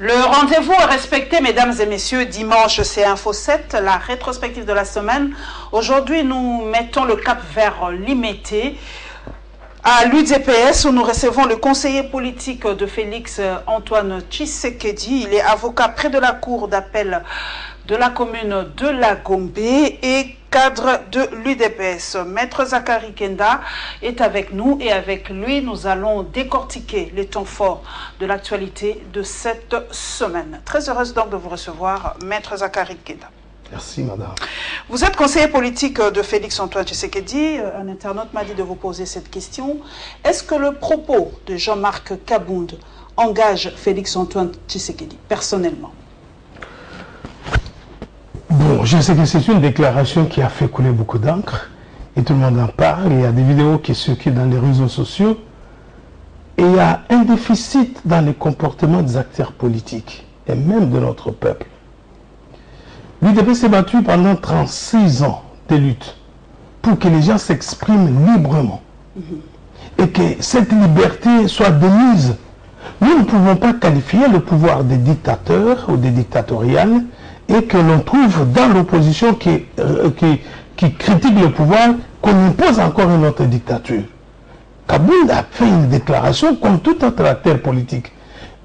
Le rendez-vous est respecté, mesdames et messieurs. Dimanche, c'est Info 7, la rétrospective de la semaine. Aujourd'hui, nous mettons le cap vers l'Imété, à l'UDPS, où nous recevons le conseiller politique de Félix Antoine Tshisekedi. Il est avocat près de la cour d'appel de la commune de La Gombe et cadre de l'UDPS. Maître Zachary Kenda est avec nous et avec lui, nous allons décortiquer les temps forts de l'actualité de cette semaine. Très heureuse donc de vous recevoir, Maître Zachary Kenda. Merci, madame. Vous êtes conseiller politique de Félix Antoine Tshisekedi. Un internaute m'a dit de vous poser cette question. Est-ce que le propos de Jean-Marc Kabound engage Félix Antoine Tshisekedi personnellement? Bon, je sais que c'est une déclaration qui a fait couler beaucoup d'encre et tout le monde en parle. Il y a des vidéos qui circulent dans les réseaux sociaux et il y a un déficit dans les comportements des acteurs politiques et même de notre peuple. L'UDP s'est battu pendant 36 ans de lutte pour que les gens s'expriment librement et que cette liberté soit démise. Nous ne pouvons pas qualifier le pouvoir des dictateurs ou des dictatoriales et que l'on trouve dans l'opposition qui critique le pouvoir qu'on impose encore une autre dictature. Kabound a fait une déclaration comme tout autre acteur politique.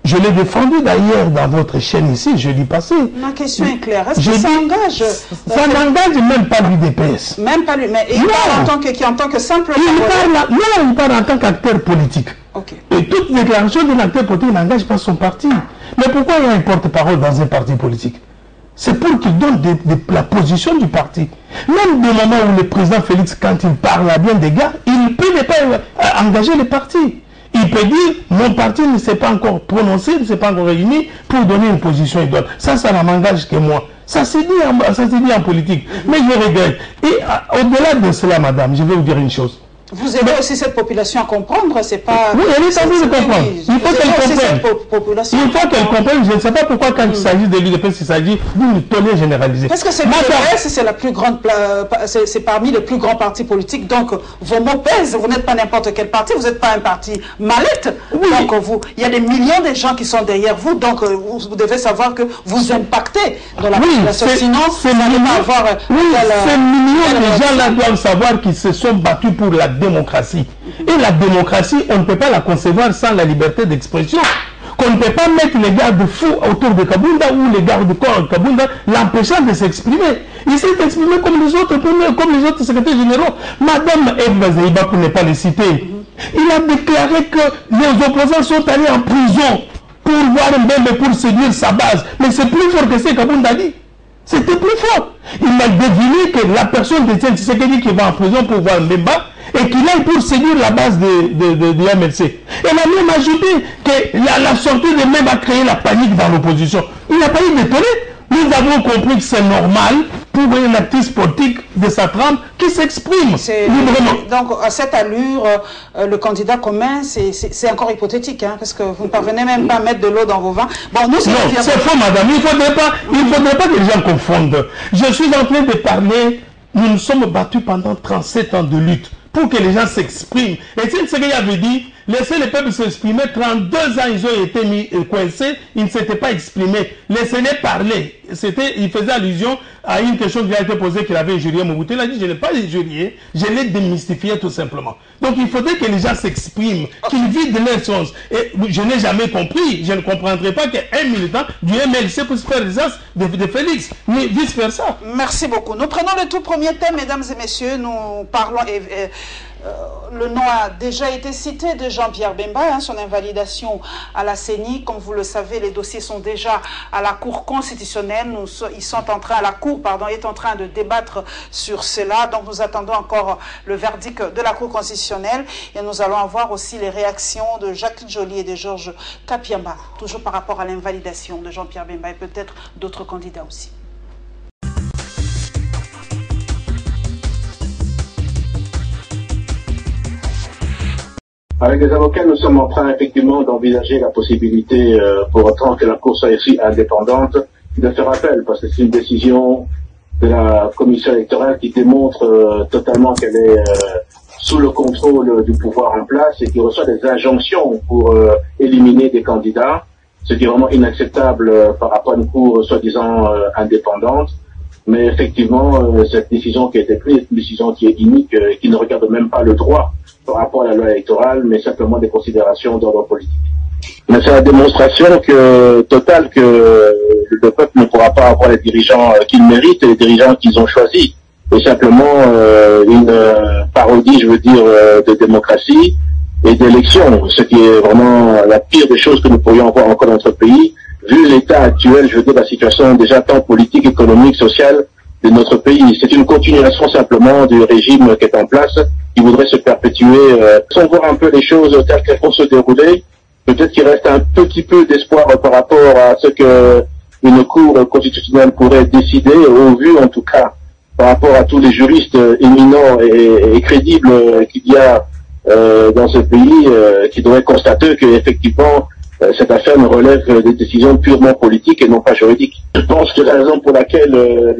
Je l'ai défendu d'ailleurs dans votre chaîne ici, jeudi passé. Ma question est claire. Est-ce que ça engage? Ça n'engage même pas l'UDPS. Même pas lui, mais il parle en tant que simple... Il parle en tant qu'acteur politique. Okay. Et toute déclaration d'un acteur politique n'engage pas son parti. Mais pourquoi il y a un porte-parole dans un parti politique? C'est pour qu'il donne la position du parti. Même du moment où le président Félix, quand il parle à bien des gars, il peut ne pas engager le parti. Il peut dire, mon parti ne s'est pas encore prononcé, ne s'est pas encore réuni pour donner une position idole. Ça ne m'engage que moi. Ça s'est dit en politique. Mais je regrette. Et au-delà de cela, madame, je vais vous dire une chose. Vous aidez aussi cette population à comprendre, c'est pas... Oui, elle est en train de comprendre. Il faut qu'elle comprenne. Il faut qu'elle comprenne. Je ne sais pas pourquoi quand il s'agit de l'UDPS, il s'agit d'une tollée généralisée. Parce que c'est l'UDPS, c'est la plus grande, c'est parmi les plus grands partis politiques, donc vos mots pèsent. Vous n'êtes pas n'importe quel parti, vous n'êtes pas un parti mallette. Oui. Donc il y a des millions de gens qui sont derrière vous, donc vous devez savoir que vous impactez dans la population. Sinon, ces millions de gens-là doivent savoir qu'ils se sont battus pour la démocratie. Et la démocratie, on ne peut pas la concevoir sans la liberté d'expression. Qu'on ne peut pas mettre les gardes-fous autour de Kabounda ou les gardes-corps de Kabounda l'empêchant de s'exprimer. Il s'est exprimé comme les autres secrétaires généraux. Madame Eva Zaïba, pour ne pas les citer, il a déclaré que les opposants sont allés en prison pour voir Mbembe, pour séduire sa base. Mais c'est plus fort que ce que Kabounda dit. C'était plus fort. Il a deviné que la personne de Tshisekedi qui va en prison pour voir Mbemba et qu'il aille pour séduire la base de MLC. Elle a même ajouté que la sortie de Mbemba a créé la panique dans l'opposition. Il n'a pas eu d'étonné. Nous avons compris que c'est normal pour un artiste politique de sa trempe qui s'exprime librement. Donc, à cette allure, le candidat commun, c'est encore hypothétique, hein, parce que vous ne parvenez même pas à mettre de l'eau dans vos vins. Bon, nous, non, c'est faux, madame. Il ne faudrait pas que les gens confondent. Je suis en train de parler, nous nous sommes battus pendant 37 ans de lutte pour que les gens s'expriment. Et c'est ce qu'il avait dit, laissez le peuple s'exprimer. 32 ans, ils ont été mis coincés, ils ne s'étaient pas exprimés. Laissez-les parler. Il faisait allusion à une question qui a été posée qu'il avait injurié Mobutu. Il a dit, je n'ai pas injurié, je l'ai démystifié tout simplement. Donc il faudrait que les gens s'expriment, qu'ils vident leur sens. Et je n'ai jamais compris, je ne comprendrai pas qu'un militant du MLC puisse faire les as de Félix, mais vice-versa. Merci beaucoup. Nous prenons le tout premier thème, mesdames et messieurs. Nous parlons... le nom a déjà été cité de Jean-Pierre Bemba, hein, son invalidation à la CENI. Comme vous le savez, les dossiers sont déjà à la Cour constitutionnelle. La Cour est en train de débattre sur cela. Donc nous attendons encore le verdict de la Cour constitutionnelle. Et nous allons avoir aussi les réactions de Jacques Joly et de Georges Kapiamba, toujours par rapport à l'invalidation de Jean-Pierre Bemba et peut-être d'autres candidats aussi. Avec les avocats, nous sommes en train effectivement d'envisager la possibilité, pour autant que la Cour soit aussi indépendante, de faire appel, parce que c'est une décision de la commission électorale qui démontre totalement qu'elle est sous le contrôle du pouvoir en place et qui reçoit des injonctions pour éliminer des candidats. ce qui est vraiment inacceptable par rapport à une cour soi-disant indépendante. Mais effectivement, cette décision qui a été prise est une décision qui est inique, qui ne regarde même pas le droit par rapport à la loi électorale, mais simplement des considérations d'ordre politique. Mais c'est la démonstration totale que le peuple ne pourra pas avoir les dirigeants qu'il mérite et les dirigeants qu'ils ont choisis. Et simplement une parodie, je veux dire, de démocratie et d'élection, ce qui est vraiment la pire des choses que nous pourrions avoir encore dans notre pays, vu l'état actuel, je veux dire, la situation déjà tant politique, économique, sociale de notre pays. C'est une continuation simplement du régime qui est en place, qui voudrait se perpétuer, sans voir un peu les choses telles qu'elles vont se dérouler. Peut-être qu'il reste un petit peu d'espoir par rapport à ce que une cour constitutionnelle pourrait décider, au vu en tout cas, par rapport à tous les juristes éminents et crédibles qu'il y a dans ce pays, qui devraient constater qu'effectivement, cette affaire ne relève des décisions purement politiques et non pas juridiques. Je pense que la raison pour laquelle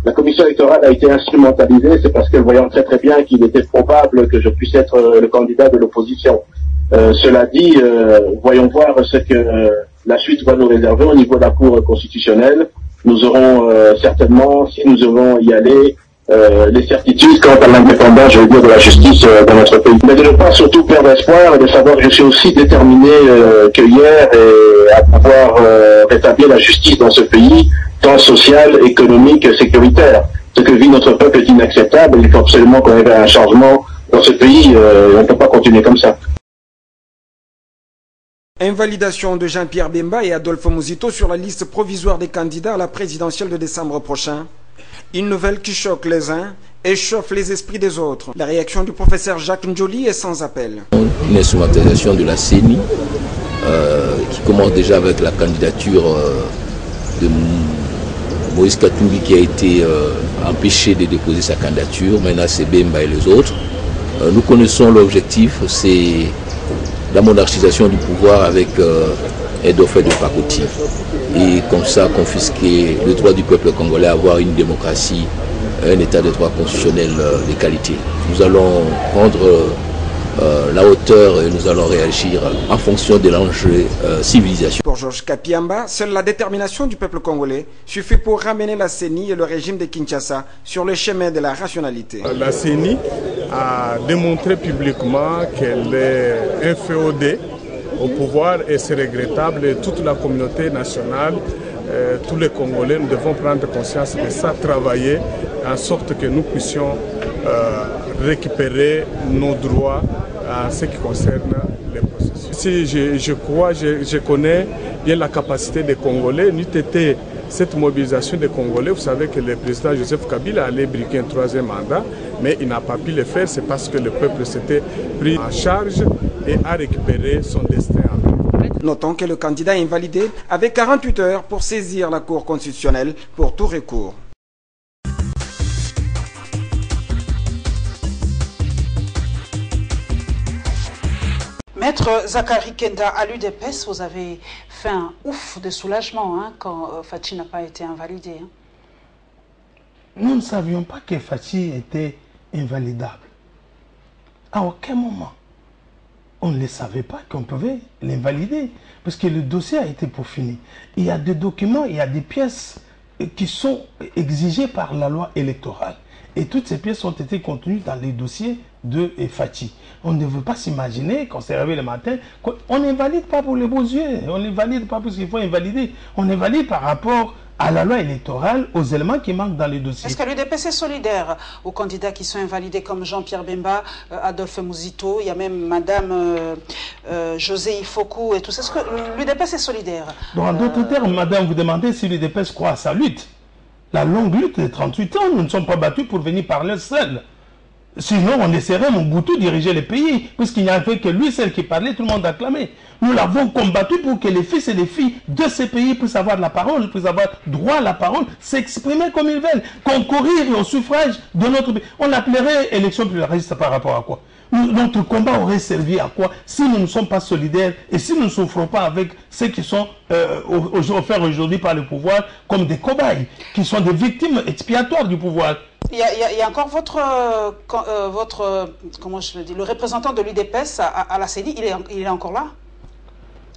la commission électorale a été instrumentalisée, c'est parce qu'elle voyant très très bien qu'il était probable que je puisse être le candidat de l'opposition. Cela dit, voyons voir ce que la suite va nous réserver au niveau de la Cour constitutionnelle. Nous aurons certainement, si nous devons y aller, les certitudes quant à l'indépendance, je veux dire, de la justice dans notre pays. Mais de ne pas surtout perdre espoir et de savoir que je suis aussi déterminé que hier à pouvoir rétablir la justice dans ce pays, tant sociale, économique, sécuritaire. Ce que vit notre peuple est inacceptable. Il faut absolument qu'on ait un changement dans ce pays. On ne peut pas continuer comme ça. Invalidation de Jean-Pierre Bemba et Adolphe Muzito sur la liste provisoire des candidats à la présidentielle de décembre prochain. Une nouvelle qui choque les uns et chauffe les esprits des autres. La réaction du professeur Jacques Ndjoli est sans appel. Une instrumentalisation de la CENI qui commence déjà avec la candidature de Moïse Katumbi qui a été empêché de déposer sa candidature. Maintenant c'est Bemba et les autres. Nous connaissons l'objectif, c'est la monarchisation du pouvoir avec Edouard de Pakoti. Et comme ça confisquer le droit du peuple congolais à avoir une démocratie, un état de droit constitutionnel de qualité. Nous allons prendre la hauteur et nous allons réagir en fonction de l'enjeu civilisation. Pour Georges Kapiamba, seule la détermination du peuple congolais suffit pour ramener la CENI et le régime de Kinshasa sur le chemin de la rationalité. La CENI a démontré publiquement qu'elle est inféodée au pouvoir et c'est regrettable. Et toute la communauté nationale, tous les Congolais, nous devons prendre conscience de ça, travailler en sorte que nous puissions récupérer nos droits en ce qui concerne les processus. Si je connais bien la capacité des Congolais, n'eût été cette mobilisation des Congolais, vous savez que le président Joseph Kabila allait briquer un troisième mandat, mais il n'a pas pu le faire, c'est parce que le peuple s'était pris en charge et a récupéré son destin en main. Notons que le candidat est invalidé avec 48 heures pour saisir la Cour constitutionnelle pour tout recours. Maître Zakari Kenda, à l'UDPS, vous avez fait un ouf de soulagement quand Fachi n'a pas été invalidé. Nous ne savions pas que Fachi était invalidable. À aucun moment. On ne le savait pas qu'on pouvait l'invalider. Parce que le dossier a été peaufiné. Il y a des documents, il y a des pièces qui sont exigées par la loi électorale. Et toutes ces pièces ont été contenues dans les dossiers de Fachi. On ne veut pas s'imaginer, quand c'est réveillé le matin, qu'on n'invalide pas pour les beaux yeux. On n'invalide pas parce qu'il faut invalider. On invalide par rapport à la loi électorale, aux éléments qui manquent dans les dossiers. Est-ce que l'UDPS est solidaire aux candidats qui sont invalidés comme Jean-Pierre Bemba, Adolphe Muzito, il y a même Madame José Ifoku et tout ça. Est-ce que l'UDPS est solidaire? En d'autres termes, Madame, vous demandez si l'UDPS croit à sa lutte. La longue lutte de 38 ans, nous ne sommes pas battus pour venir parler seul. Sinon, on laisserait Mobutu diriger le pays, puisqu'il n'y avait que lui seul qui parlait, tout le monde acclamait. Nous l'avons combattu pour que les fils et les filles de ce pays puissent avoir la parole, puissent avoir droit à la parole, s'exprimer comme ils veulent, concourir au suffrage de notre pays. On l'appellerait élection pluraliste par rapport à quoi? Notre combat aurait servi à quoi si nous ne sommes pas solidaires et si nous ne souffrons pas avec ceux qui sont offerts aujourd'hui par le pouvoir comme des cobayes, qui sont des victimes expiatoires du pouvoir. Il y a encore comment je le dis, le représentant de l'UDPS à la CENI, il est encore là?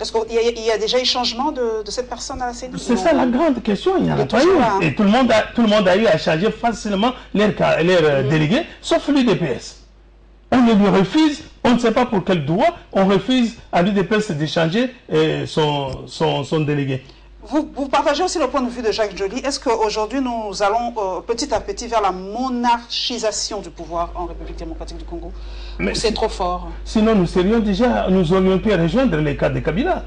Est-ce qu'il y a déjà eu changement de cette personne à la CENI? C'est ça la grande question, il n'y en a pas eu. Et tout le monde a eu à changer facilement leur délégué, sauf l'UDPS. On le lui refuse, on ne sait pas pour quel droit, on refuse à l'UDPS de changer son délégué. Vous partagez aussi le point de vue de Jacques Joly. Est-ce qu'aujourd'hui, nous allons petit à petit vers la monarchisation du pouvoir en République démocratique du Congo? C'est trop fort. Sinon, nous aurions pu rejoindre les cas de Kabila.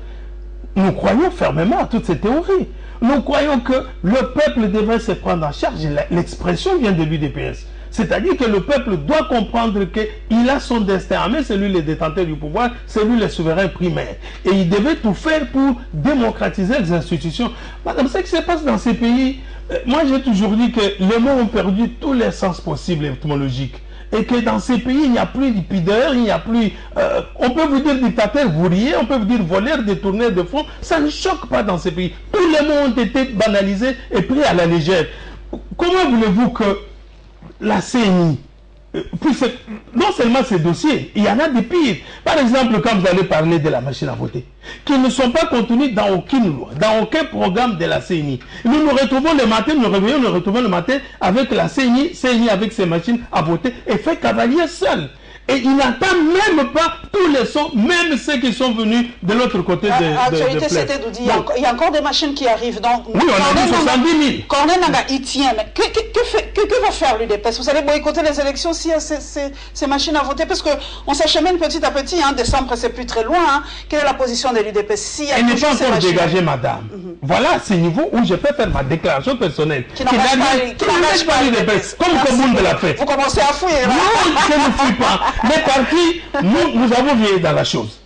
Nous croyons fermement à toutes ces théories. Nous croyons que le peuple devrait se prendre en charge. L'expression vient de l'UDPS. C'est-à-dire que le peuple doit comprendre qu'il a son destin en main, c'est lui le détenteur du pouvoir, c'est lui le souverain primaire. Et il devait tout faire pour démocratiser les institutions. Madame, ce qui se passe dans ces pays, moi j'ai toujours dit que les mots ont perdu tous les sens possibles étymologiques. Et que dans ces pays, il n'y a plus de pideurs, il n'y a plus... on peut vous dire dictateur, vous riez, on peut vous dire voleur, détourneur de fonds. Ça ne choque pas dans ces pays. Tous les mots ont été banalisés et pris à la légère. Comment voulez-vous que la CENI, non seulement ces dossiers, il y en a des pires. Par exemple, quand vous allez parler de la machine à voter, qui ne sont pas contenus dans aucune loi, dans aucun programme de la CENI. Nous nous retrouvons le matin, nous réveillons, nous retrouvons le matin avec la CENI avec ses machines à voter, et fait cavalier seul. Et il n'entend même pas tous les sons, même ceux qui sont venus de l'autre côté de Actualité, c'était de dire, il y a encore des machines qui arrivent. Donc, oui, on a dit 70 000. Corneille Nangaa, il tient. Mais que va faire l'UDPS? Vous allez boycotter les élections s'il y a ces machines à voter? Parce qu'on s'achemine petit à petit. Décembre, c'est plus très loin. Quelle est la position de l'UDPS? Elle n'est pas encore dégagée, madame. Voilà ce niveau où je peux faire ma déclaration personnelle. Qui n'engage pas l'UDPS. Comme Kobound l'a fait. Vous commencez à fouiller. Non, je ne fuis pas. Les partis, nous avons veillé dans la chose.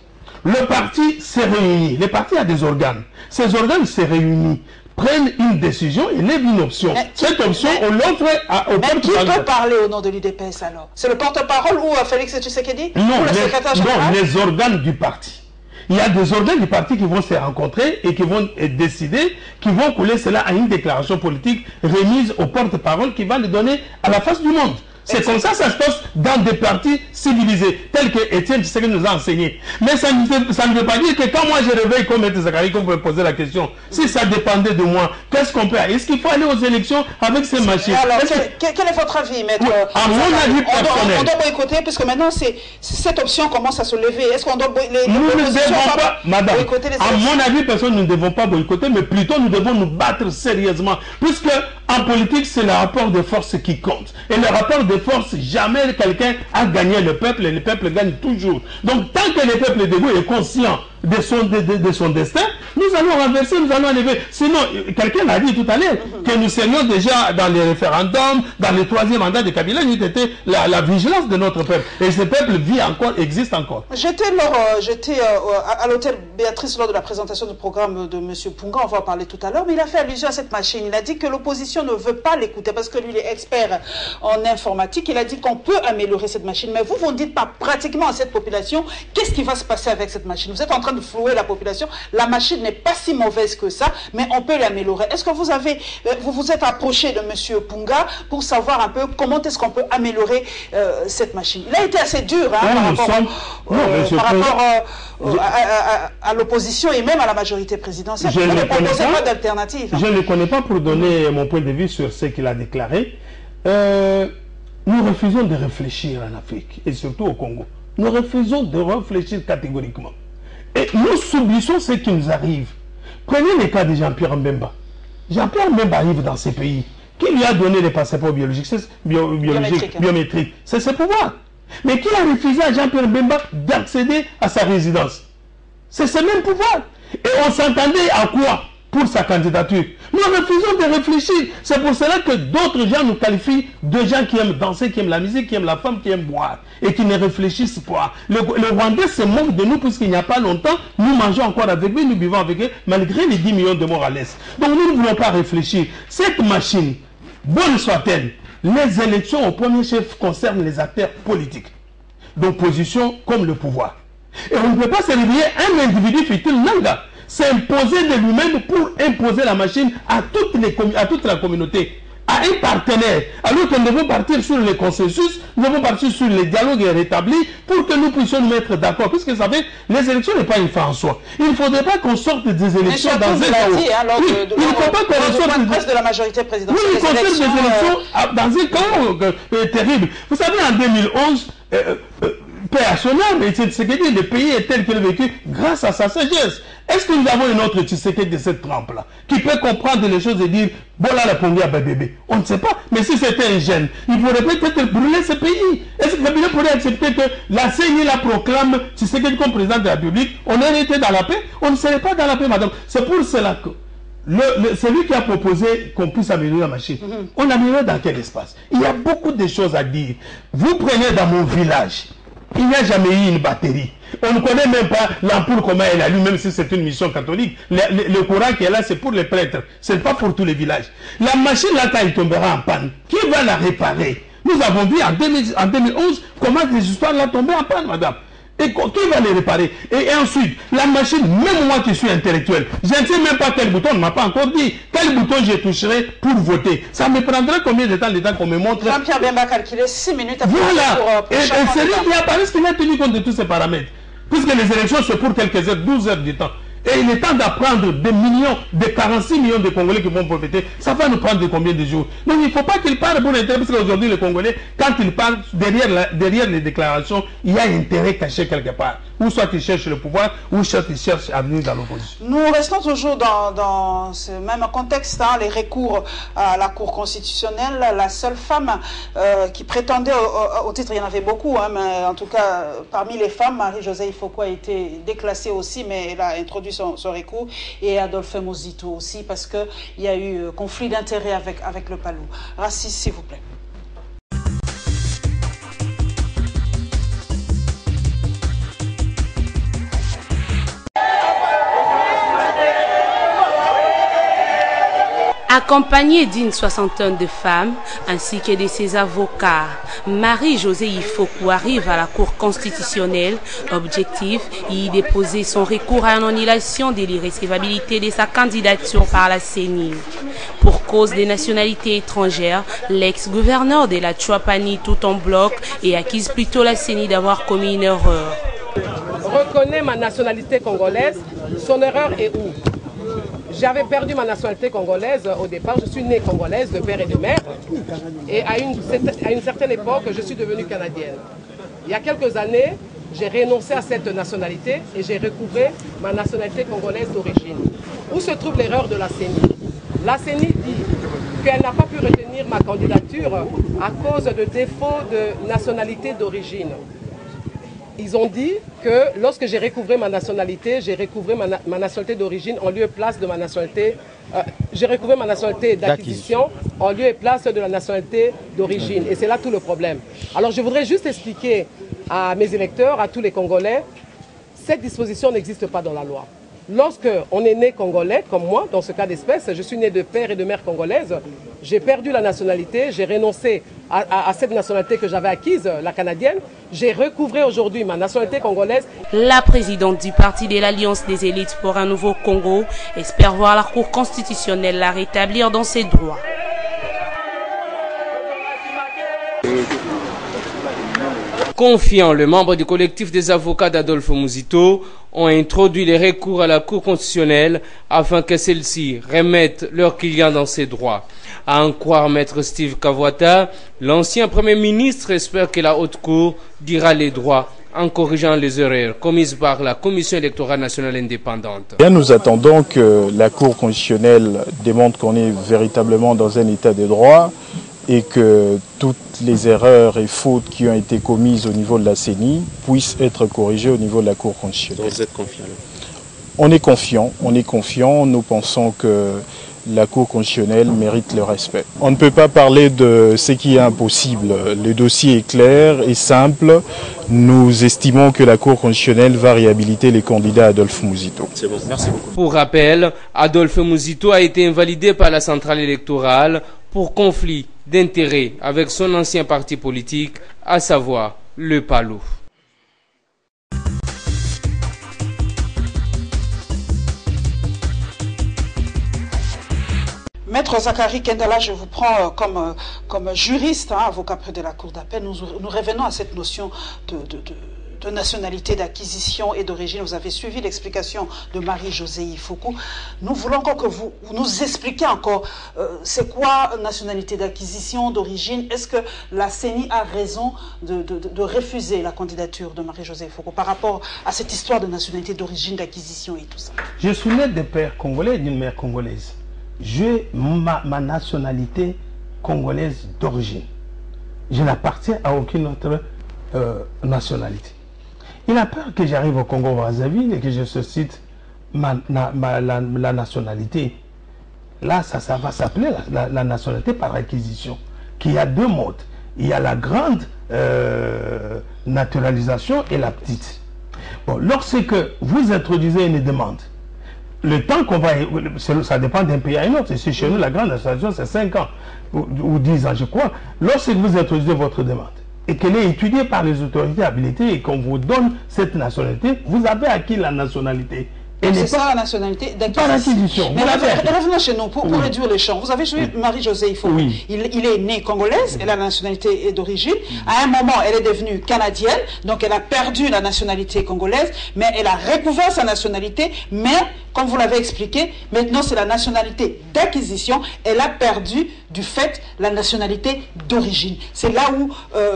Le parti s'est réuni. Le parti a des organes. Ces organes se réunissent, prennent une décision et lèvent une option. Cette option, on l'offre au porte-parole. Qui peut parler au nom de l'UDPS alors? C'est le porte-parole ou Félix Tshisekedi? Non, les organes du parti. Il y a des organes du parti qui vont se rencontrer et qui vont décider, qui vont couler cela à une déclaration politique remise au porte-parole qui va le donner à la face du monde. C'est comme ça ça se passe dans des partis civilisés, tels que Étienne Tshisekedi nous a enseigné. Mais ça ne veut pas dire que quand moi je réveille comme M. Zakari, qu'on peut poser la question, si ça dépendait de moi, qu'est-ce qu'on peut... Est-ce qu'il faut aller aux élections avec ces machines? Alors, quel est votre avis, maître? À mon avis personnel. On doit boycotter, puisque maintenant, cette option commence à se lever. Est-ce qu'on doit boycotter les élections? À mon avis personnel, nous ne devons pas boycotter, mais plutôt nous devons nous battre sérieusement. Puisque en politique, c'est le rapport de force qui compte. Et le rapport de force, jamais quelqu'un a gagné le peuple, et le peuple gagne toujours. Donc, tant que le peuple debout est conscient de son destin, nous allons renverser, nous allons enlever. Sinon, quelqu'un l'a dit tout à l'heure, que nous serions déjà dans les référendums, dans le troisième mandat de Kabila, nous étions la vigilance de notre peuple. Et ce peuple vit encore, existe encore. J'étais à l'hôtel Béatrice lors de la présentation du programme de M. Punga, on va en parler tout à l'heure, mais il a fait allusion à cette machine. Il a dit que l'opposition ne veut pas l'écouter parce que lui, il est expert en informatique. Il a dit qu'on peut améliorer cette machine. Mais vous ne dites pas pratiquement à cette population qu'est-ce qui va se passer avec cette machine. Vous êtes en train de flouer la population. La machine n'est pas si mauvaise que ça, mais on peut l'améliorer. Est-ce que vous vous êtes approché de M. Punga pour savoir un peu comment est-ce qu'on peut améliorer cette machine? Il a été assez dur par rapport à l'opposition et même à la majorité présidentielle. Je ne proposez pas d'alternative. Je ne le connais pas pour donner mon point de vue sur ce qu'il a déclaré. Nous refusons de réfléchir en Afrique et surtout au Congo. Nous refusons de réfléchir catégoriquement. Et nous subissons ce qui nous arrive. Prenez le cas de Jean-Pierre Mbemba. Jean-Pierre Mbemba arrive dans ces pays. Qui lui a donné les passeports biométriques? C'est ses pouvoirs. Mais qui a refusé à Jean-Pierre Mbemba d'accéder à sa résidence? C'est ce même pouvoir. Et on s'entendait à quoi pour sa candidature? Nous refusons de réfléchir. C'est pour cela que d'autres gens nous qualifient de gens qui aiment danser, qui aiment la musique, qui aiment la femme, qui aiment boire et qui ne réfléchissent pas. Le Rwandais se moque de nous puisqu'il n'y a pas longtemps, nous mangeons encore avec eux, nous buvons avec eux, malgré les 10 millions de morts à l'Est. Donc nous ne voulons pas réfléchir. Cette machine, bonne soit-elle, les élections au premier chef concernent les acteurs politiques, d'opposition comme le pouvoir. Et on ne peut pas se réveiller un individu futile Nanga, s'imposer de lui-même pour imposer la machine à toute la communauté, à a un partenaire. Alors que nous devons partir sur le consensus, nous devons partir sur les dialogues rétablis pour que nous puissions nous mettre d'accord. Puisque vous savez, les élections n'est pas une fin en soi. Il ne faudrait pas qu'on sorte des élections dans un chaos. Il ne faut pas qu'on sorte de la majorité présidentielle. Oui, qu'on sorte des élections dans un chaos terrible. Vous savez, en 2011, paix à son âme, et Tshisekedi, le pays est tel qu'il a vécu grâce à sa sagesse. Est-ce que nous avons une autre Tshisekedi de cette trempe-là qui peut comprendre les choses et dire voilà la Pongi à bébé? On ne sait pas. Mais si c'était un jeune, il faudrait peut-être brûler ce pays. Est-ce que Kabila pourrait accepter que la CENI la proclame Tshisekedi comme président de la République? On aurait été dans la paix? On ne serait pas dans la paix, madame. C'est pour cela que celui qui a proposé qu'on puisse améliorer la machine, on améliore dans quel espace? Il y a beaucoup de choses à dire. Vous prenez dans mon village, il n'y a jamais eu une batterie. On ne connaît même pas l'ampoule comment elle allume, même si c'est une mission catholique. Le courant qui est là, c'est pour les prêtres. Ce n'est pas pour tous les villages. La machine là, quand elle tombera en panne, qui va la réparer? Nous avons vu en 2011 comment les histoires là tombaient en panne, madame. Et qui va les réparer? Et ensuite, la machine, même moi qui suis intellectuel, je ne sais même pas quel bouton, on ne m'a pas encore dit, quel bouton je toucherai pour voter. Ça me prendrait combien de temps, le temps qu'on me montre? Jean-Pierre Bemba a calculé 6 minutes après. Voilà. Et c'est lui qui apparaît, qu'il a tenu compte de tous ces paramètres. Puisque les élections, c'est pour quelques heures, 12 heures de temps. Et il est temps d'apprendre des millions, des 46 millions de Congolais qui vont profiter. Ça va nous prendre combien de jours? Donc il ne faut pas qu'ils parlent pour l'intérêt, parce qu'aujourd'hui, les Congolais, quand ils parlent, derrière les déclarations, il y a un intérêt caché quelque part. Ou soit ils cherchent le pouvoir, ou soit ils cherchent à venir dans l'opposition. Nous restons toujours dans ce même contexte, hein, les recours à la Cour constitutionnelle. La seule femme qui prétendait au titre, il y en avait beaucoup, hein, mais en tout cas, parmi les femmes, Marie-Josée Ifoko a été déclassée aussi, mais elle a introduit son recours, et Adolphe Muzito aussi, parce qu'il y a eu conflit d'intérêts avec le Palou. Rassis, s'il vous plaît. Accompagnée d'une soixantaine de femmes ainsi que de ses avocats, Marie-Josée Ifoko arrive à la Cour constitutionnelle. Objectif, y déposer son recours à l'annulation de l'irrecevabilité de sa candidature par la CENI. Pour cause des nationalités étrangères, l'ex-gouverneur de la Tchouapani tout en bloc et accuse plutôt la CENI d'avoir commis une erreur. Reconnaît ma nationalité congolaise, son erreur est où? J'avais perdu ma nationalité congolaise au départ, je suis née congolaise de père et de mère. Et à une certaine époque, je suis devenue canadienne. Il y a quelques années, j'ai renoncé à cette nationalité et j'ai recouvré ma nationalité congolaise d'origine. Où se trouve l'erreur de la CENI? La CENI dit qu'elle n'a pas pu retenir ma candidature à cause de défaut de nationalité d'origine. Ils ont dit que lorsque j'ai recouvré ma nationalité, j'ai recouvré ma nationalité d'origine en lieu et place de ma nationalité. J'ai recouvré ma nationalité d'acquisition en lieu et place de la nationalité d'origine. Et c'est là tout le problème. Alors je voudrais juste expliquer à mes électeurs, à tous les Congolais, cette disposition n'existe pas dans la loi. Lorsque on est né congolais, comme moi, dans ce cas d'espèce, je suis né de père et de mère congolaise, j'ai perdu la nationalité, j'ai renoncé à cette nationalité que j'avais acquise, la canadienne, j'ai recouvré aujourd'hui ma nationalité congolaise. La présidente du parti de l'Alliance des élites pour un nouveau Congo espère voir la Cour constitutionnelle la rétablir dans ses droits. Confiants, les membres du collectif des avocats d'Adolphe Muzito ont introduit les recours à la Cour constitutionnelle afin que celle-ci remette leurs clients dans ses droits. À en croire Maître Steve Kavwata, l'ancien Premier ministre espère que la Haute Cour dira les droits en corrigeant les erreurs commises par la Commission électorale nationale indépendante. Bien, nous attendons que la Cour constitutionnelle démontre qu'on est véritablement dans un état de droit et que toutes les erreurs et fautes qui ont été commises au niveau de la CENI puissent être corrigées au niveau de la Cour constitutionnelle. Vous êtes confiant? On est confiant, nous pensons que la Cour constitutionnelle mérite le respect. On ne peut pas parler de ce qui est impossible. Le dossier est clair et simple. Nous estimons que la Cour constitutionnelle va réhabiliter les candidats Adolphe Muzito. C'est bon, merci beaucoup. Pour rappel, Adolphe Muzito a été invalidé par la centrale électorale pour conflit d'intérêts avec son ancien parti politique, à savoir le Palou. Maître Zachary Kendala, je vous prends comme juriste, hein, avocat près de la Cour d'appel. Nous revenons à cette notion de nationalité, d'acquisition et d'origine. Vous avez suivi l'explication de Marie-Josée Ifoku. Nous voulons encore que vous nous expliquiez encore c'est quoi nationalité d'acquisition, d'origine. Est-ce que la CENI a raison de refuser la candidature de Marie-Josée Ifoku par rapport à cette histoire de nationalité, d'origine, d'acquisition et tout ça? Je suis né de père congolais et d'une mère congolaise. J'ai ma nationalité congolaise d'origine. Je n'appartiens à aucune autre nationalité. Il a peur que j'arrive au Congo-Brazzaville et que je suscite la nationalité. Là, ça va s'appeler la nationalité par acquisition. Qui a deux modes. Il y a la grande naturalisation et la petite. Bon, lorsque vous introduisez une demande, le temps qu'on va... Ça dépend d'un pays à un autre. Ici, chez nous, la grande naturalisation, c'est 5 ans ou 10 ans, je crois. Lorsque vous introduisez votre demande, et qu'elle est étudiée par les autorités habilitées et qu'on vous donne cette nationalité, vous avez acquis la nationalité. C'est ça la nationalité d'acquisition. Mais revenons chez nous pour réduire les champs. Vous avez joué Marie-Josée Ifoku. Oui. Il est né congolaise, elle a la nationalité d'origine. À un moment, elle est devenue canadienne, donc elle a perdu la nationalité congolaise, mais elle a recouvert sa nationalité. Mais, comme vous l'avez expliqué, maintenant c'est la nationalité d'acquisition. Elle a perdu du fait la nationalité d'origine. C'est là où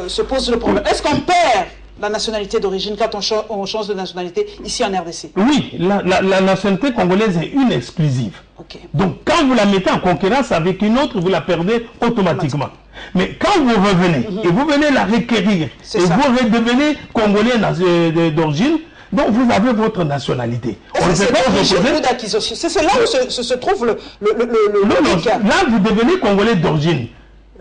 se pose le problème. Est-ce qu'on perd la nationalité d'origine quand on change de nationalité ici en RDC? Oui, la nationalité congolaise est une exclusive. Okay. Donc quand vous la mettez en concurrence avec une autre, vous la perdez automatiquement. Mais quand vous revenez et vous venez la requérir et vous redevenez congolais d'origine, donc vous avez votre nationalité. C'est là où se trouve le là, vous devenez congolais d'origine.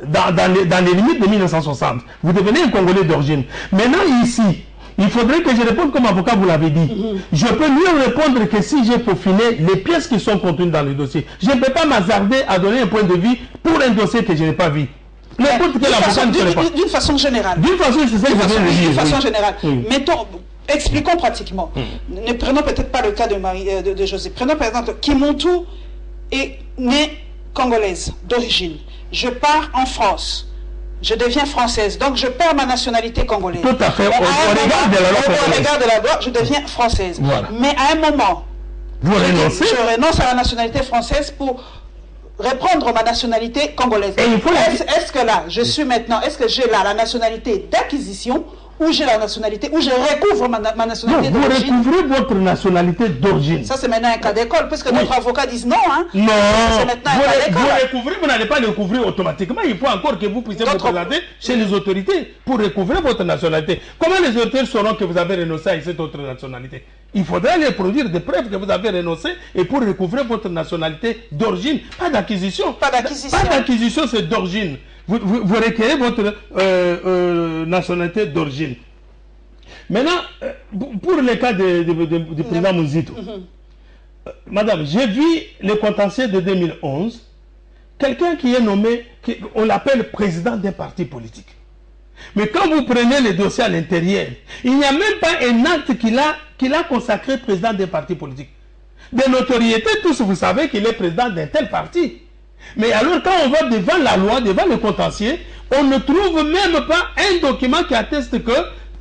Dans les limites de 1960. Vous devenez un Congolais d'origine. Maintenant, ici, il faudrait que je réponde comme avocat, vous l'avez dit. Je peux mieux répondre que si j'ai peaufiné les pièces qui sont contenues dans le dossier. Je ne peux pas m'hasarder à donner un point de vue pour un dossier que je n'ai pas vu. D'une façon générale. D'une façon, c'est ça que je viens de dire. D'une façon générale. Mettons, expliquons pratiquement. Ne prenons peut-être pas le cas de José. Prenons par exemple Kimuntu est née congolaise d'origine. Je pars en France, je deviens française, donc je perds ma nationalité congolaise. Tout à fait, au regard de la loi, je deviens française. Voilà. Mais à un moment, je renonce à la nationalité française pour reprendre ma nationalité congolaise. Est-ce que là, je suis maintenant, est-ce que j'ai là la nationalité d'acquisition ou j'ai la nationalité, ou je recouvre ma nationalité d'origine? Vous recouvrez votre nationalité d'origine. Ça, c'est maintenant un cas d'école, puisque notre avocat dit non. Hein. Non, c'est maintenant un cas d'école. Vous recouvrez, vous n'allez pas le recouvrir automatiquement. Il faut encore que vous puissiez vous présenter chez les autorités pour recouvrir votre nationalité. Comment les autorités sauront que vous avez renoncé à cette autre nationalité? Il faudrait les produire des preuves que vous avez renoncé et pour recouvrir votre nationalité d'origine. Pas d'acquisition. Pas d'acquisition. Pas d'acquisition, c'est d'origine. Vous requérez votre nationalité d'origine. Maintenant, pour le cas du président Mouzito, madame, j'ai vu le contentieux de 2011, quelqu'un qui est nommé, on l'appelle président d'un parti politique. Mais quand vous prenez les dossiers à l'intérieur, il n'y a même pas un acte qu'il a consacré président d'un parti politique. De notoriété, tous vous savez qu'il est président d'un tel parti. Mais alors quand on va devant la loi, devant le contentieux, on ne trouve même pas un document qui atteste que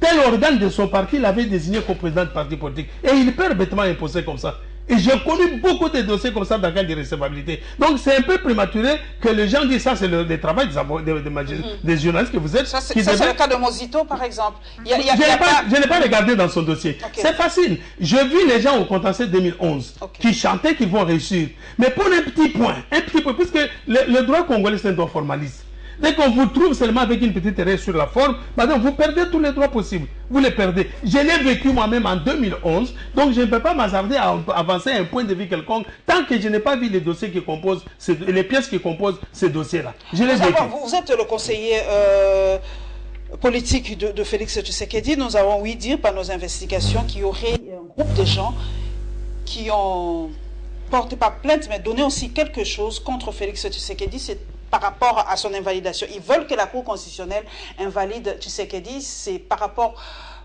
tel organe de son parti l'avait désigné comme président de parti politique. Et il peut bêtement imposer comme ça. Et j'ai connu beaucoup de dossiers comme ça dans le cas de recevabilité. Donc c'est un peu prématuré que les gens disent ça, c'est le travail des journalistes que vous êtes. Ça c'est le cas de Mouzito par exemple. Je n'ai pas regardé dans son dossier. Okay. C'est facile. J'ai vu les gens au contentieux 2011 qui chantaient qu'ils vont réussir. Mais pour un petit point, puisque le droit congolais c'est un droit formaliste. Dès qu'on vous trouve seulement avec une petite erreur sur la forme, madame, vous perdez tous les droits possibles. Vous les perdez. Je l'ai vécu moi-même en 2011, donc je ne peux pas m'hasarder à avancer un point de vue quelconque tant que je n'ai pas vu les dossiers qui composent, les pièces qui composent ces dossiers-là. Je l'ai vécu. Vous êtes le conseiller politique de Félix Tshisekedi. Nous avons ouï dire par nos investigations qu'il y aurait un groupe de gens qui ont porté pas plainte, mais donné aussi quelque chose contre Félix Tshisekedi. C'est par rapport à son invalidation. Ils veulent que la Cour constitutionnelle invalide Tshisekedi, c'est par rapport